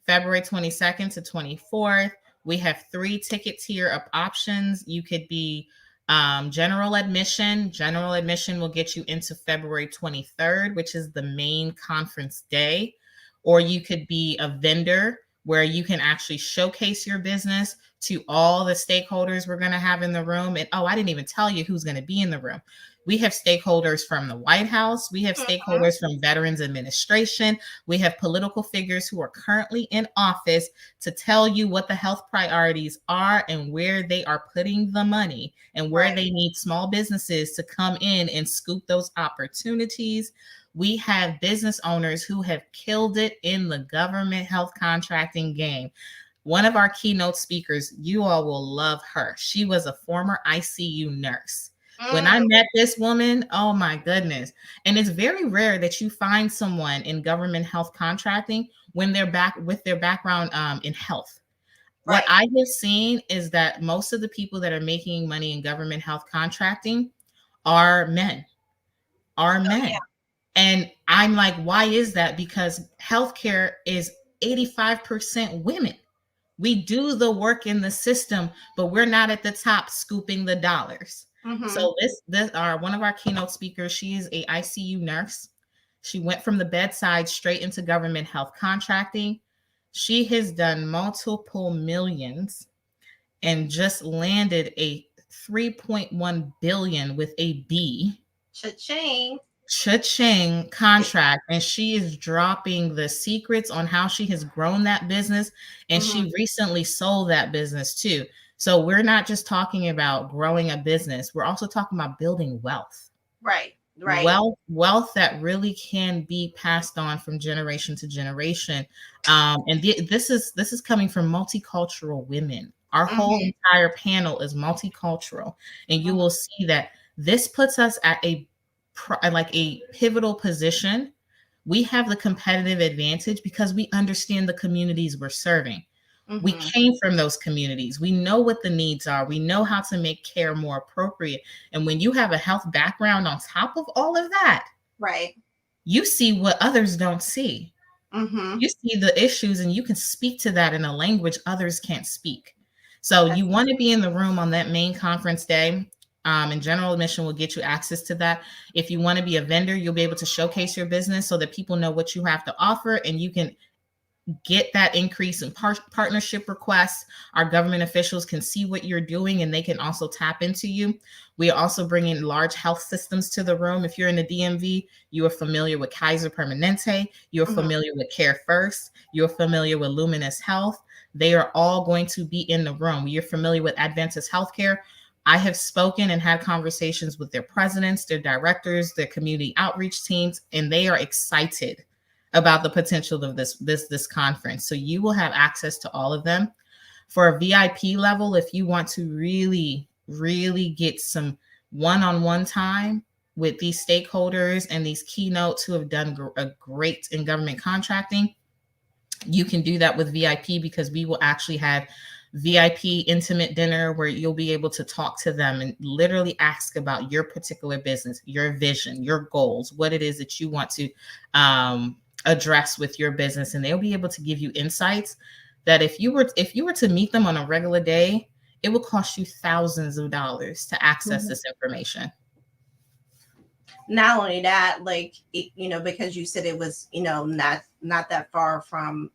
February 22nd to 24th. We have 3 ticket tier options. You could be general admission. General admission will get you into February 23rd, which is the main conference day. Or you could be a vendor where you can actually showcase your business to all the stakeholders we're going to have in the room. And oh, I didn't even tell you who's going to be in the room. We have stakeholders from the White House. We have Mhm. stakeholders from Veterans Administration. We have political figures who are currently in office to tell you what the health priorities are and where they are putting the money and where Right. they need small businesses to come in and scoop those opportunities. We have business owners who have killed it in the government health contracting game. One of our keynote speakers, you all will love her. She was a former ICU nurse. When I Mm, met this woman, oh my goodness. And it's very rare that you find someone in government health contracting when they're back with their background in health. What right. I have seen is that most of the people that are making money in government health contracting are men, are Oh yeah. men. And I'm like, why is that? Because healthcare is 85% women. We do the work in the system, but we're not at the top scooping the dollars. Mm-hmm. So this one of our keynote speakers, she is a ICU nurse. She went from the bedside straight into government health contracting. She has done multiple millions and just landed a 3.1 billion with a B Cha-ching. Cha-ching contract, and she is dropping the secrets on how she has grown that business, and Mm-hmm. she recently sold that business too. So we're not just talking about growing a business, we're also talking about building wealth. Right. Right. Wealth that really can be passed on from generation to generation. And this is coming from multicultural women. Our whole Mm-hmm. entire panel is multicultural, and you Mm-hmm. will see that this puts us at like a pivotal position. We have the competitive advantage because we understand the communities we're serving. We Mm-hmm. came from those communities. We know what the needs are. We know how to make care more appropriate. And when you have a health background on top of all of that, Right. you see what others don't see. Mm-hmm. You see the issues and you can speak to that in a language others can't speak. So you want to be in the room on that main conference day. And general admission will get you access to that. If you want to be a vendor, you'll be able to showcase your business so that people know what you have to offer and you can get that increase in partnership requests. Our government officials can see what you're doing and they can also tap into you. We are also bringing large health systems to the room. If you're in the DMV, you are familiar with Kaiser Permanente, you're Mm-hmm. familiar with Care First, you're familiar with Luminous Health. They are all going to be in the room. You're familiar with Adventist Healthcare. I have spoken and had conversations with their presidents, their directors, their community outreach teams, and they are excited about the potential of this conference. So you will have access to all of them. For a VIP level, if you want to really get some one-on-one time with these stakeholders and these keynotes who have done a great in government contracting, you can do that with VIP because we will actually have VIP intimate dinner where you'll be able to talk to them and literally ask about your particular business, your vision, your goals, what it is that you want to address with your business, and they'll be able to give you insights that if you were to meet them on a regular day, it will cost you thousands of dollars to access this information. Not only that, like, because you said it was, not that far from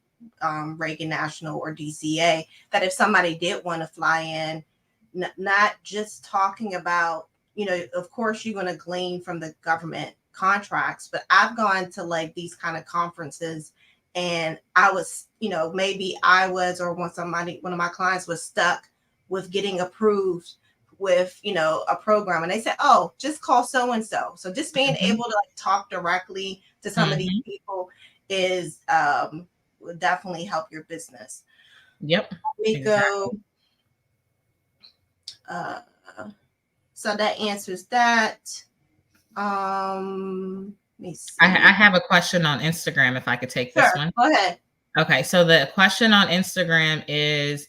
Reagan National or DCA, that if somebody did want to fly in, not just talking about, of course you're going to glean from the government contracts, but I've gone to like these kind of conferences and I was, maybe I was, or one of my clients was stuck with getting approved with a program, and they said, oh, just call so and so. So just being able to like talk directly to some of these people is will definitely help your business. Yep. Miko, so that answers that. Let me see. I have a question on Instagram if I could take this one. Go ahead. Okay, so the question on Instagram is,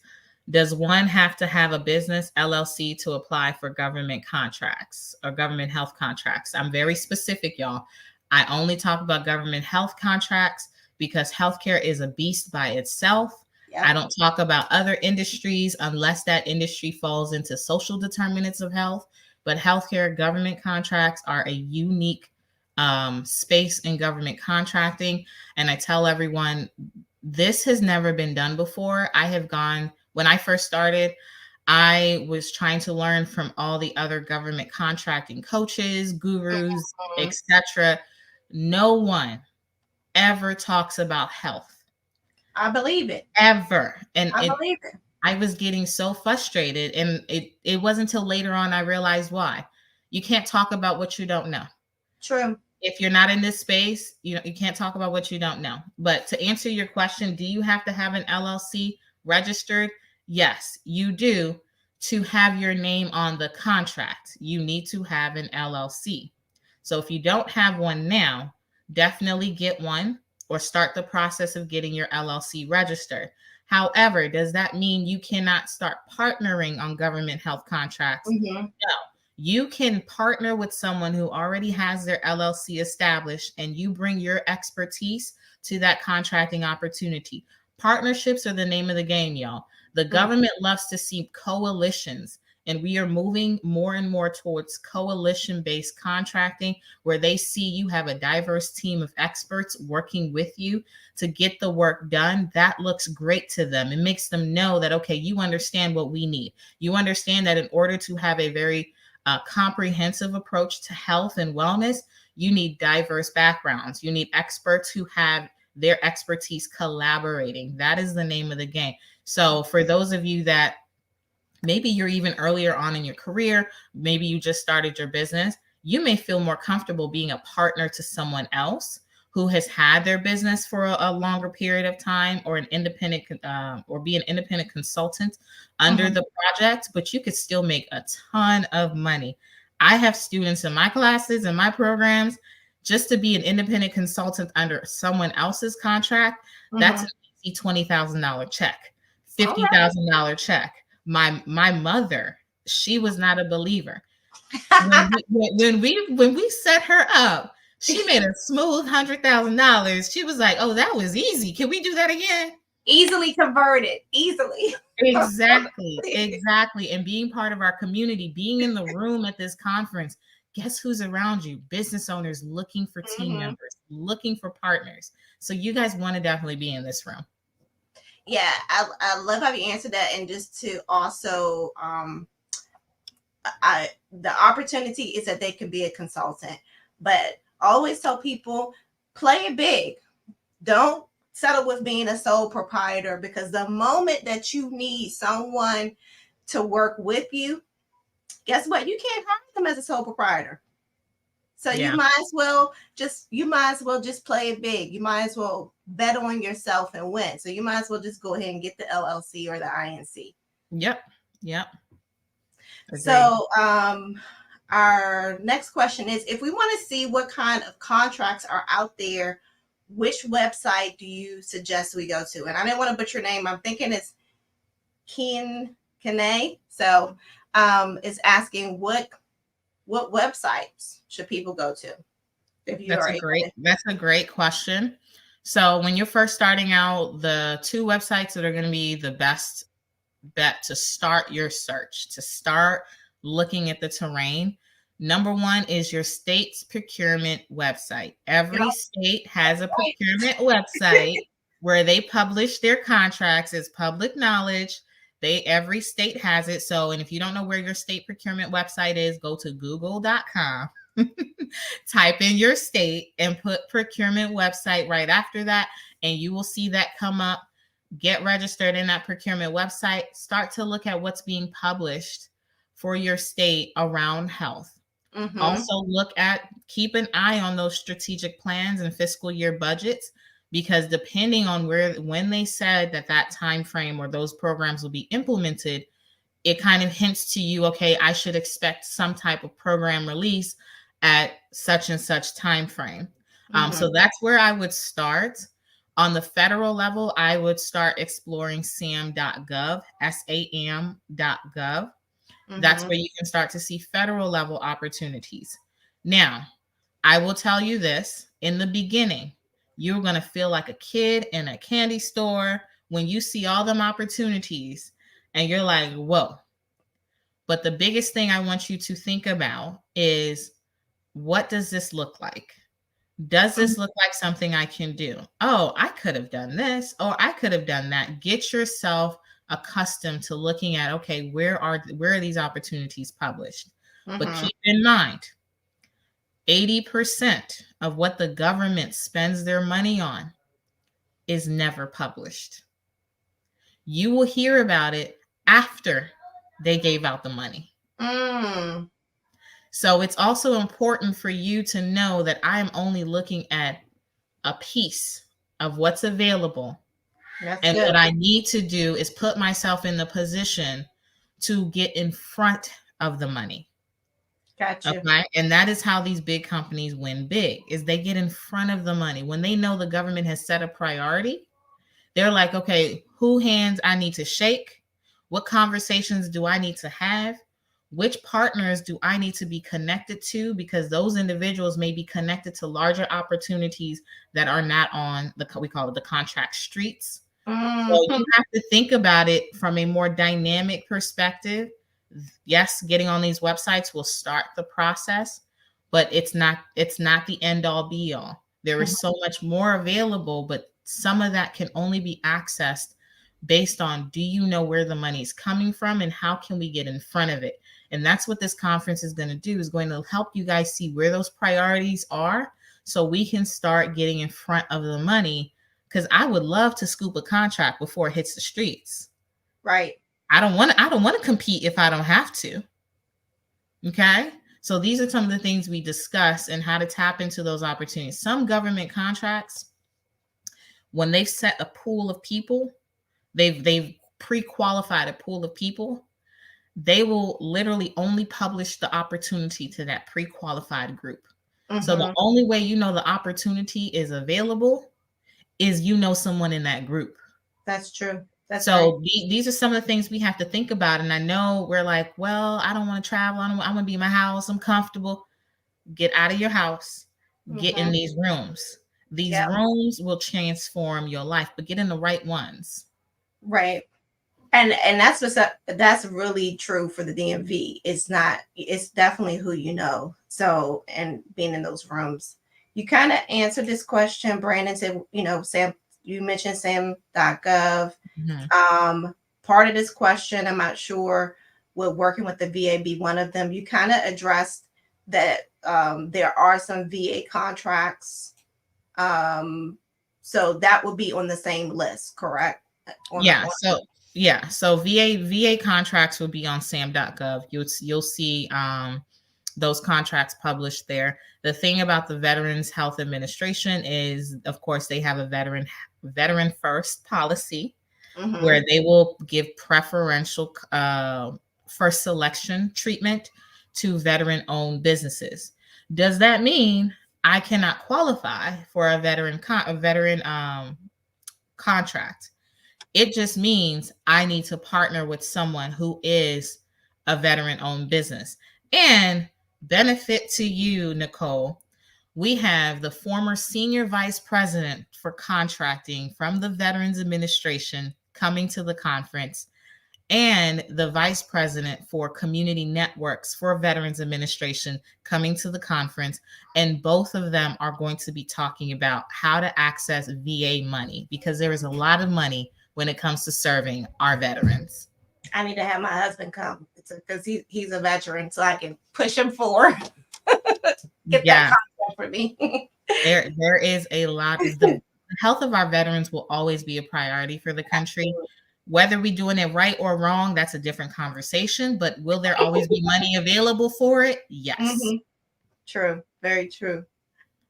does one have to have a business LLC to apply for government contracts or government health contracts? I'm very specific, y'all. I only talk about government health contracts because healthcare is a beast by itself. Yep. I don't talk about other industries unless that industry falls into social determinants of health. But healthcare government contracts are a unique space in government contracting. And I tell everyone, this has never been done before. When I first started, I was trying to learn from all the other government contracting coaches, gurus, etc. No one ever talks about health. I believe it. Ever. And I believe it. I was getting so frustrated, and it wasn't until later on I realized why. You can't talk about what you don't know. True. If you're not in this space, you can't talk about what you don't know. But to answer your question, do you have to have an LLC registered? Yes, you do. To have your name on the contract, you need to have an LLC. So if you don't have one now, definitely get one or start the process of getting your LLC registered. However, does that mean you cannot start partnering on government health contracts? No. You can partner with someone who already has their LLC established and you bring your expertise to that contracting opportunity. Partnerships are the name of the game, y'all. The government loves to see coalitions, and we are moving more and more towards coalition-based contracting where they see you have a diverse team of experts working with you to get the work done. That looks great to them. It makes them know that, okay, you understand what we need. You understand that in order to have a very comprehensive approach to health and wellness, you need diverse backgrounds. You need experts who have their expertise collaborating. That is the name of the game. So for those of you that maybe you're even earlier on in your career, maybe you just started your business, you may feel more comfortable being a partner to someone else who has had their business for a longer period of time, or an independent or be an independent consultant under the project, but you could still make a ton of money. I have students in my classes and my programs, just to be an independent consultant under someone else's contract, that's an easy $20,000 check, $50,000 check. My mother, she was not a believer. When we set her up, She made a smooth $100,000. She was like, "Oh, that was easy. Can we do that again?" Easily converted. Easily. Exactly, exactly. And being part of our community, being in the room at this conference, guess who's around you? Business owners looking for team Mhm. members, looking for partners. So you guys want to definitely be in this room. Yeah, I love how you answered that. And just to also, the opportunity is that they could be a consultant, but I always tell people, play it big. Don't settle with being a sole proprietor, because the moment that you need someone to work with you, guess what? You can't hire them as a sole proprietor. So Yeah. you might as well just play it big. You might as well bet on yourself and win. So you might as well just go ahead and get the LLC or the INC. Yep. Yep. Agreed. So our next question is, if we want to see what kind of contracts are out there, which website do you suggest we go to? And I didn't want to butcher your name. I'm thinking it's Kine. So it's asking what websites should people go to if you are able to. That's a great question. So when you're first starting out, the two websites that are going to be the best bet to start your search, to start looking at the terrain. Number one is your state's procurement website. Every state has a procurement website where they publish their contracts. It's public knowledge. Every state has it. So, and if you don't know where your state procurement website is, go to google.com, type in your state and put procurement website right after that, and you will see that come up. Get registered in that procurement website. Start to look at what's being published for your state around health. Mm-hmm. Also keep an eye on those strategic plans and fiscal year budgets, because depending on when they said that time frame or those programs will be implemented, it kind of hints to you, okay, I should expect some type of program release at such and such time frame. Mm-hmm. So that's where I would start. On the federal level, I would start exploring sam.gov, sam.gov. That's where you can start to see federal level opportunities. Now, I will tell you this, in the beginning, you're going to feel like a kid in a candy store when you see all them opportunities and you're like, whoa. But the biggest thing I want you to think about is, what does this look like? Does this look like something I can do? Oh, I could have done this, or I could have done that. Get yourself accustomed to looking at, okay, where are these opportunities published? But keep in mind, 80% of what the government spends their money on is never published. You will hear about it after they gave out the money. So it's also important for you to know that I am only looking at a piece of what's available. And what I need to do is put myself in the position to get in front of the money. Gotcha. Okay. And that is how these big companies win big, is they get in front of the money. When they know the government has set a priority, they're like, okay, who hands I need to shake? What conversations do I need to have? Which partners do I need to be connected to? Because those individuals may be connected to larger opportunities that are not on we call it the contract streets. So you have to think about it from a more dynamic perspective. Yes, getting on these websites will start the process, but it's not the end all be all. There is so much more available, but some of that can only be accessed based on, do you know where the money is coming from and how can we get in front of it? And that's what this conference is going to do, is going to help you guys see where those priorities are so we can start getting in front of the money. Because I would love to scoop a contract before it hits the streets. Right. I don't want to compete if I don't have to. Okay. So these are some of the things we discuss and how to tap into those opportunities. Some government contracts, when they've set a pool of people, they've pre-qualified a pool of people, they will literally only publish the opportunity to that pre-qualified group. So the only way you know the opportunity is available is someone in that group. That's true. So these are some of the things we have to think about. And I know we're like, well, I don't want to travel. I want to be in my house. I'm comfortable. Get out of your house. Get in Mm-hmm. these rooms. These Yep. rooms will transform your life, but get in the right ones. Right. And that's really true for the DMV. It's not. It's definitely who you know. So and being in those rooms, you kind of answered this question. Brandon said, Sam. You mentioned Sam.gov. Mhm. Part of this question, I'm not sure. Will working with the VA be one of them? You kind of addressed that there are some VA contracts. Um, so that would be on the same list, correct? Yeah. On So VA contracts will be on sam.gov. You'll see those contracts published there. The thing about the Veterans Health Administration is, of course, they have a veteran first policy Mm-hmm. where they will give preferential first selection treatment to veteran owned businesses. Does that mean I cannot qualify for a veteran contract? It just means I need to partner with someone who is a veteran owned business. And benefit to you, Nicole, we have the former senior vice president for contracting from the Veterans Administration coming to the conference, and the vice president for community networks for Veterans Administration coming to the conference. And both of them are going to be talking about how to access VA money, because there is a lot of money when it comes to serving our veterans. I need to have my husband come because he's a veteran, so I can push him forward. Get that Yeah, contract for me. there is a lot. The health of our veterans will always be a priority for the country. Whether we're doing it right or wrong, that's a different conversation. But will there always be money available for it? Yes. Mm-hmm. True. Very true.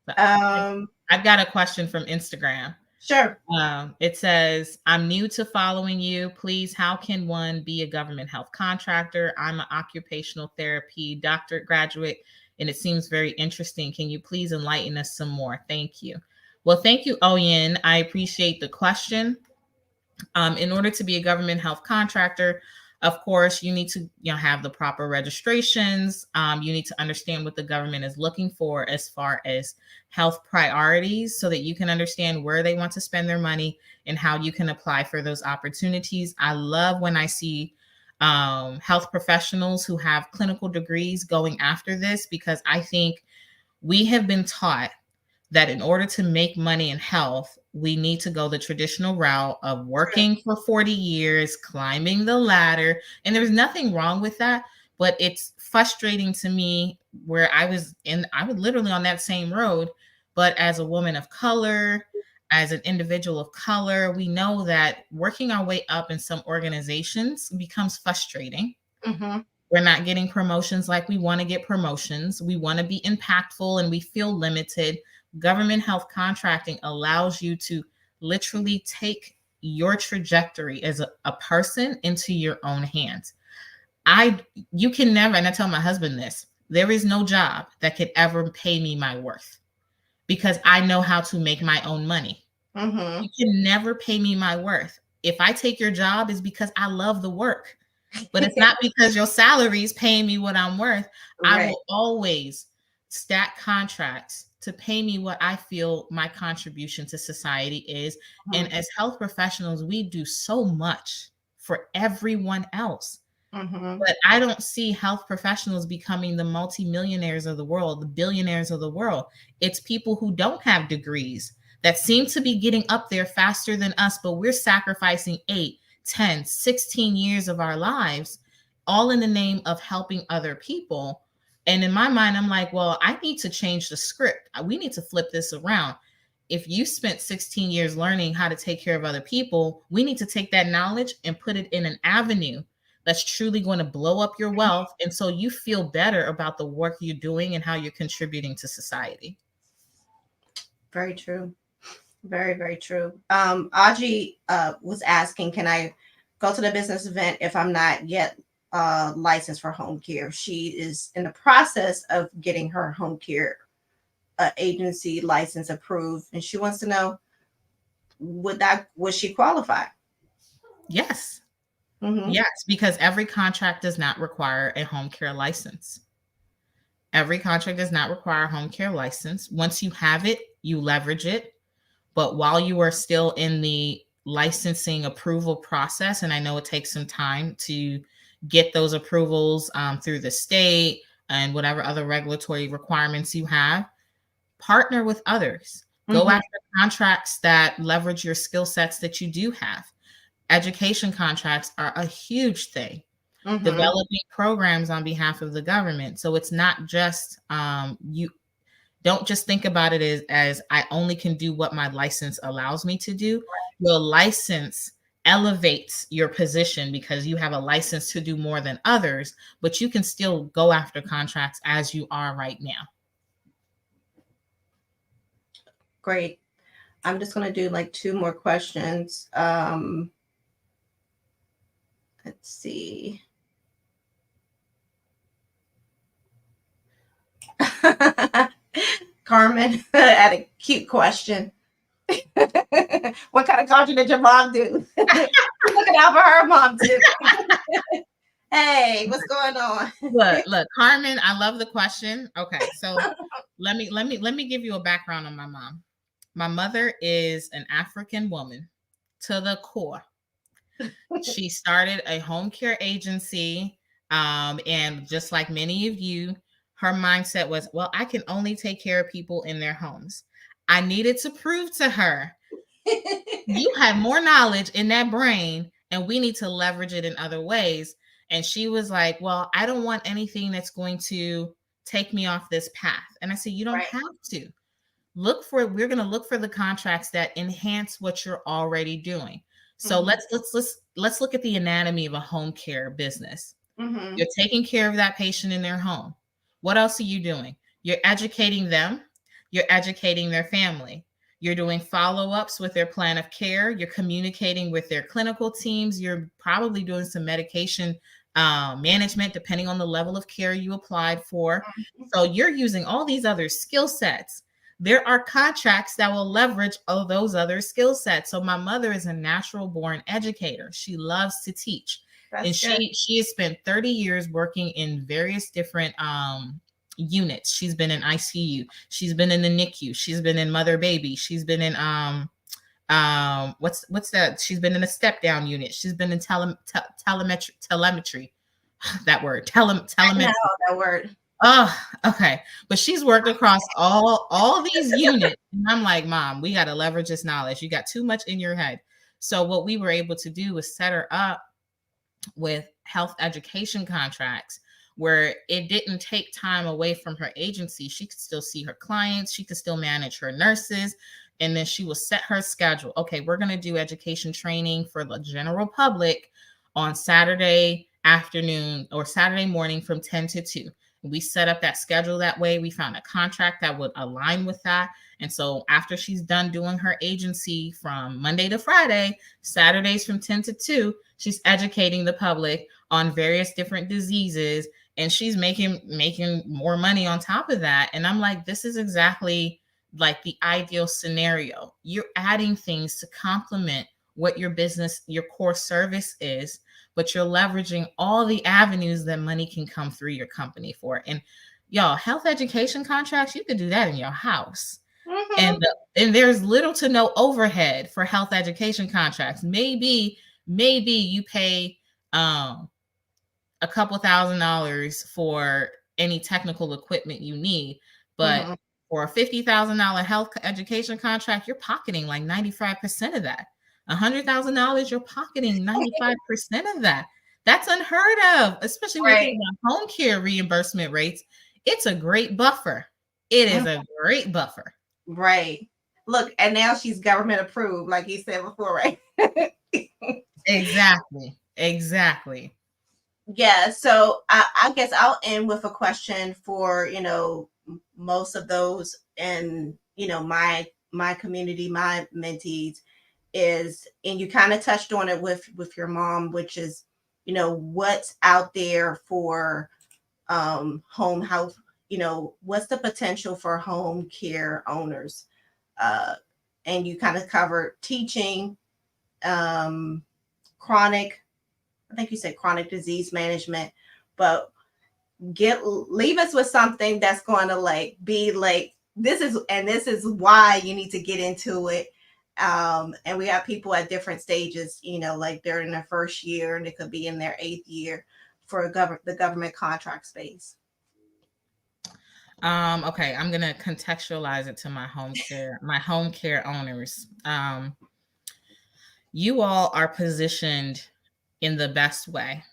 But Um. I've got a question from Instagram. Sure. It says, I'm new to following you. Please, how can one be a government health contractor? I'm an occupational therapy doctorate graduate, and it seems very interesting. Can you please enlighten us some more? Thank you. Well, thank you, Oyen. I appreciate the question. In order to be a government health contractor, of course, you need to have the proper registrations. You need to understand what the government is looking for as far as health priorities, so that you can understand where they want to spend their money and how you can apply for those opportunities. I love when I see health professionals who have clinical degrees going after this, because I think we have been taught that in order to make money in health, we need to go the traditional route of working for 40 years, climbing the ladder. And there's nothing wrong with that. But it's frustrating to me where I was literally on that same road. But as a woman of color, as an individual of color, we know that working our way up in some organizations becomes frustrating. Mm-hmm. We're not getting promotions like we want to get promotions. We want to be impactful and we feel limited. Government health contracting allows you to literally take your trajectory as a person into your own hands. You can never, and I tell my husband this, there is no job that could ever pay me my worth, because I know how to make my own money. Mm-hmm. You can never pay me my worth. If I take your job, it's because I love the work, but it's not because your salary is paying me what I'm worth. I Right. will always stack contracts to pay me what I feel my contribution to society is. And as health professionals, we do so much for everyone else. Mm-hmm. But I don't see health professionals becoming the multimillionaires of the world, the billionaires of the world. It's people who don't have degrees that seem to be getting up there faster than us, but we're sacrificing 8, 10, 16 years of our lives, all in the name of helping other people. And in my mind, I'm like, well, I need to change the script. We need to flip this around. If you spent 16 years learning how to take care of other people, we need to take that knowledge and put it in an avenue that's truly going to blow up your wealth. And so you feel better about the work you're doing and how you're contributing to society. Very true. Very, very true. Audrey was asking, can I go to the business event if I'm not yet licensed for home care? She is in the process of getting her home care agency license approved, and she wants to know, would she qualify? Yes. Mm-hmm. Yes, because every contract does not require a home care license. Every contract does not require a home care license. Once you have it, you leverage it. But while you are still in the licensing approval process, and I know it takes some time to get those approvals through the state and whatever other regulatory requirements you have, partner with others. Go Mm-hmm. after contracts that leverage your skill sets that you do have. Education contracts are a huge thing. Mm-hmm. Developing programs on behalf of the government. So it's not just you don't just think about it as I only can do what my license allows me to do. Your license elevates your position because you have a license to do more than others, but you can still go after contracts as you are right now. Great. I'm just going to do like two more questions. Let's see. Carmen had a cute question. What kind of culture did your mom do? Looking out for her mom too. Hey, what's going on? Look, Carmen, I love the question. Okay, so let me give you a background on my mom. My mother is an African woman to the core. She started a home care agency. And just like many of you, her mindset was, well, I can only take care of people in their homes. I needed to prove to her, you have more knowledge in that brain, and we need to leverage it in other ways. And she was like, well, I don't want anything that's going to take me off this path. And I said, you don't Right. have to. We're going to look for the contracts that enhance what you're already doing. So Mm-hmm. let's look at the anatomy of a home care business. Mm-hmm. You're taking care of that patient in their home. What else are you doing? You're educating them. You're educating their family. You're doing follow-ups with their plan of care. You're communicating with their clinical teams. You're probably doing some medication management, depending on the level of care you applied for. So you're using all these other skill sets. There are contracts that will leverage all those other skill sets. So my mother is a natural born educator. She loves to teach. That's And good. she has spent 30 years working in various different units. She's been in ICU. She's been in the NICU. She's been in mother baby. She's been in what's that? She's been in a step down unit. She's been in telemetry. That word, I know telemetry. that word. Oh, okay. But she's worked across all these units. And I'm like, Mom, we got to leverage this knowledge. You got too much in your head. So what we were able to do was set her up with health education contracts where it didn't take time away from her agency. She could still see her clients, she could still manage her nurses, and then she will set her schedule. Okay, we're going to do education training for the general public on Saturday afternoon or Saturday morning from 10 to 2. We set up that schedule that way. We found a contract that would align with that. And so after she's done doing her agency from Monday to Friday, Saturdays from 10 to 2, she's educating the public on various different diseases, and she's making more money on top of that. And I'm like, this is exactly like the ideal scenario. You're adding things to complement what your business, your core service is, but you're leveraging all the avenues that money can come through your company for. And y'all, health education contracts, you could do that in your house. Mm-hmm. And there's little to no overhead for health education contracts. Maybe you pay a couple $1,000s for any technical equipment you need, but Mm-hmm. for a $50,000 health education contract, you're pocketing like 95% of that. $100,000, you're pocketing 95% of that. That's unheard of, especially when you Right. think about home care reimbursement rates. It's a great buffer. It is a great buffer. Right. Look, and now she's government approved, like you said before, right? Exactly. Exactly. Yeah. So I guess I'll end with a question for most of those in my community, my mentees is, and you kind of touched on it with your mom, which is what's out there for home health. What's the potential for home care owners? Uh, and you kind of covered teaching, chronic, I think you said chronic disease management, but leave us with something that's going to like be like this is why you need to get into it. And we have people at different stages, you know, like they're in their first year and it could be in their 8th year for the government contract space. Okay, I'm gonna contextualize it to my home care owners. You all are positioned in the best way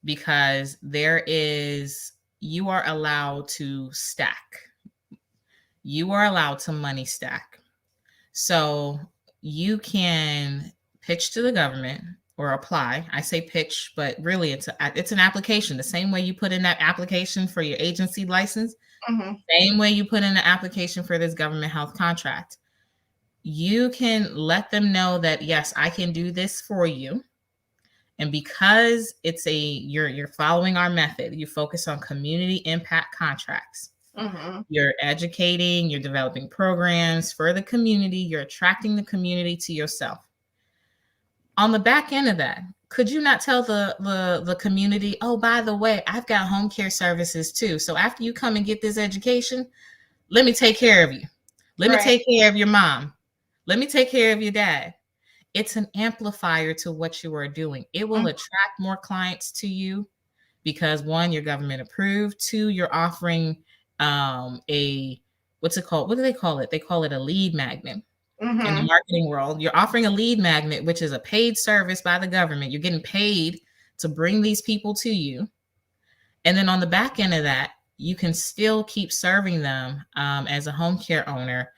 because you are allowed to stack. You are allowed to money stack. So you can pitch to the government or apply. I say pitch, but really it's an application. The same way you put in that application for your agency license, Mm-hmm. same way you put in the application for this government health contract. You can let them know that yes, I can do this for you. And because you're following our method, you focus on community impact contracts. Mm-hmm. You're educating, you're developing programs for the community, you're attracting the community to yourself. On the back end of that, could you not tell the community, oh, by the way, I've got home care services too. So after you come and get this education, let me take care of you. Let me Right. take care of your mom. Let me take care of your dad. It's an amplifier to what you are doing. It will Mm-hmm. attract more clients to you because one, you're government approved. Two, you're offering a what's it called? What do they call it? They call it a lead magnet in the Mm-hmm. marketing world. You're offering a lead magnet, which is a paid service by the government. You're getting paid to bring these people to you. And then on the back end of that, you can still keep serving them as a home care owner.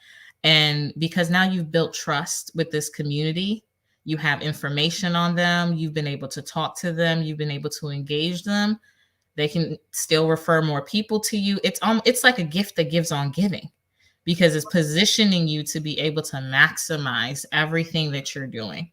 And because now you've built trust with this community, you have information on them, you've been able to talk to them, you've been able to engage them. They can still refer more people to you. It's like a gift that gives on giving because it's positioning you to be able to maximize everything that you're doing.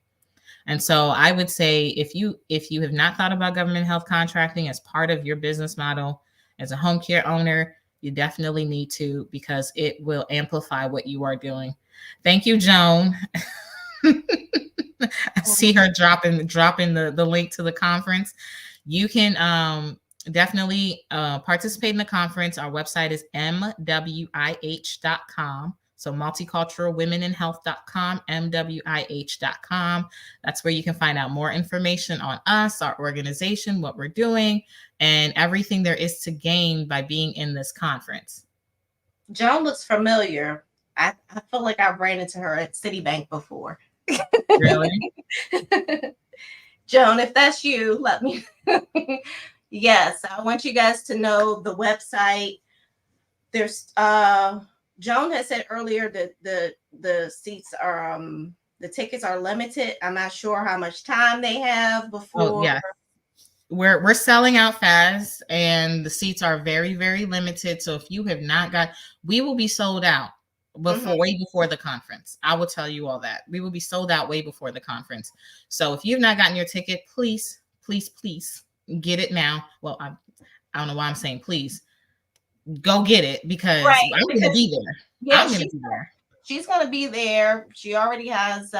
And so I would say if you have not thought about government health contracting as part of your business model as a home care owner, you definitely need to because it will amplify what you are doing. Thank you, Joan. I see her dropping the link to the conference. You can definitely participate in the conference. Our website is mwih.com. So multiculturalwomeninhealth.com, mwih.com. That's where you can find out more information on us, our organization, what we're doing, and everything there is to gain by being in this conference. Joan looks familiar. I feel like I ran into her at Citibank before. Really? Joan, if that's you, let me. Yes, I want you guys to know the website. There's Joan has said earlier that the seats are the tickets are limited. I'm not sure how much time they have Oh, before. yeah. We're selling out fast and the seats are very, very limited. So if you have not got, we will be sold out way before the conference. I will tell you all that. We will be sold out way before the conference. So if you've not gotten your ticket, please, please, please get it now. Well, I don't know why I'm saying please. Go get it because Right, I'm gonna because be there. yeah, I'm gonna be there. she's gonna be there. She already has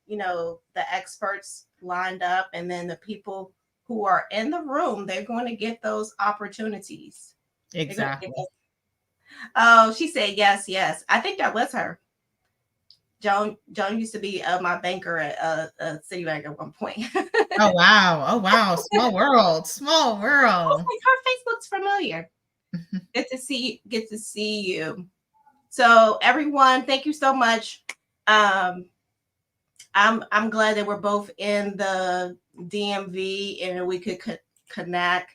you know, the experts lined up, and then the people who are in the room, they're going to get those opportunities. Exactly. Oh, she said yes, yes. I think that was her. Joan used to be my banker at Citibank at one point. Oh wow. Oh wow. Small world. Small I was world. like, her face looks familiar. Get to see you. So everyone, thank you so much. Um, I'm glad that we're both in the DMV and we could connect,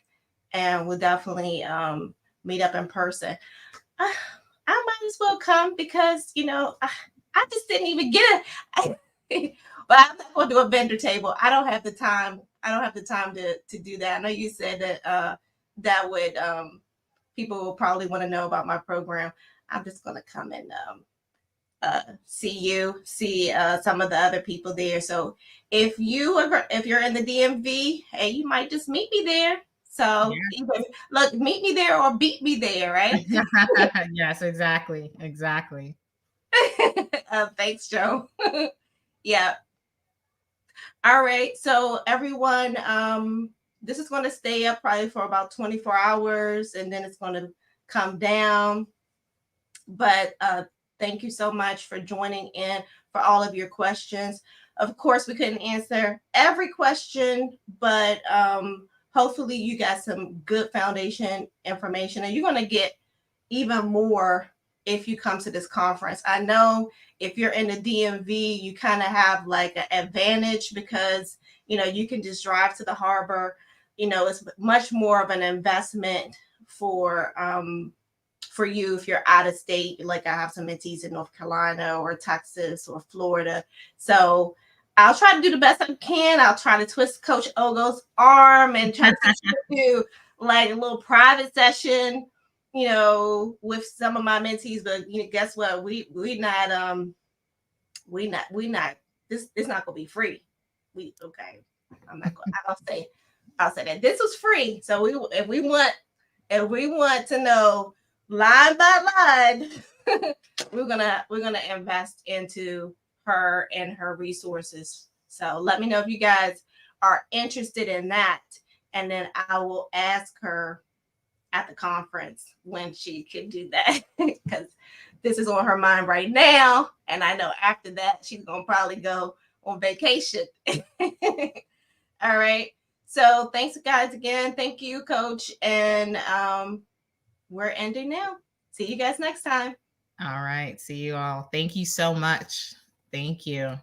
and we'll definitely meet up in person. I, I might as well come because you know I just didn't even get it. But I'm not going to do a vendor table. I don't have the time. I don't have the time to do that. I know you said that that would people will probably want to know about my program. I'm just going to come and see some of the other people there. So if you're in the DMV, hey, you might just meet me there. So either look, meet me there or beat me there, right? Yes, exactly. Exactly. Thanks, Joe. Yeah. All right. So everyone, this is going to stay up probably for about 24 hours, and then it's going to come down. But thank you so much for joining in, for all of your questions. Of course, we couldn't answer every question, but hopefully you got some good foundation information, and you're going to get even more if you come to this conference. I know if you're in the DMV, you kind of have like an advantage because you can just drive to the harbor. It's much more of an investment for you if you're out of state. Like I have some mentees in North Carolina or Texas or Florida. So I'll try to do the best I can. I'll try to twist Coach Ogo's arm and try to do like a little private session, with some of my mentees. But guess what? We not this. It's not gonna be free. Okay. I'm not gonna. I'll say that this was free. So if we want to know line by line, we're gonna invest into her and her resources. So let me know if you guys are interested in that, and then I will ask her at the conference when she can do that because this is on her mind right now, and I know after that she's gonna probably go on vacation. All right. So thanks guys again. Thank you, Coach, and we're ending now. See you guys next time. All right. See you all. Thank you so much. Thank you.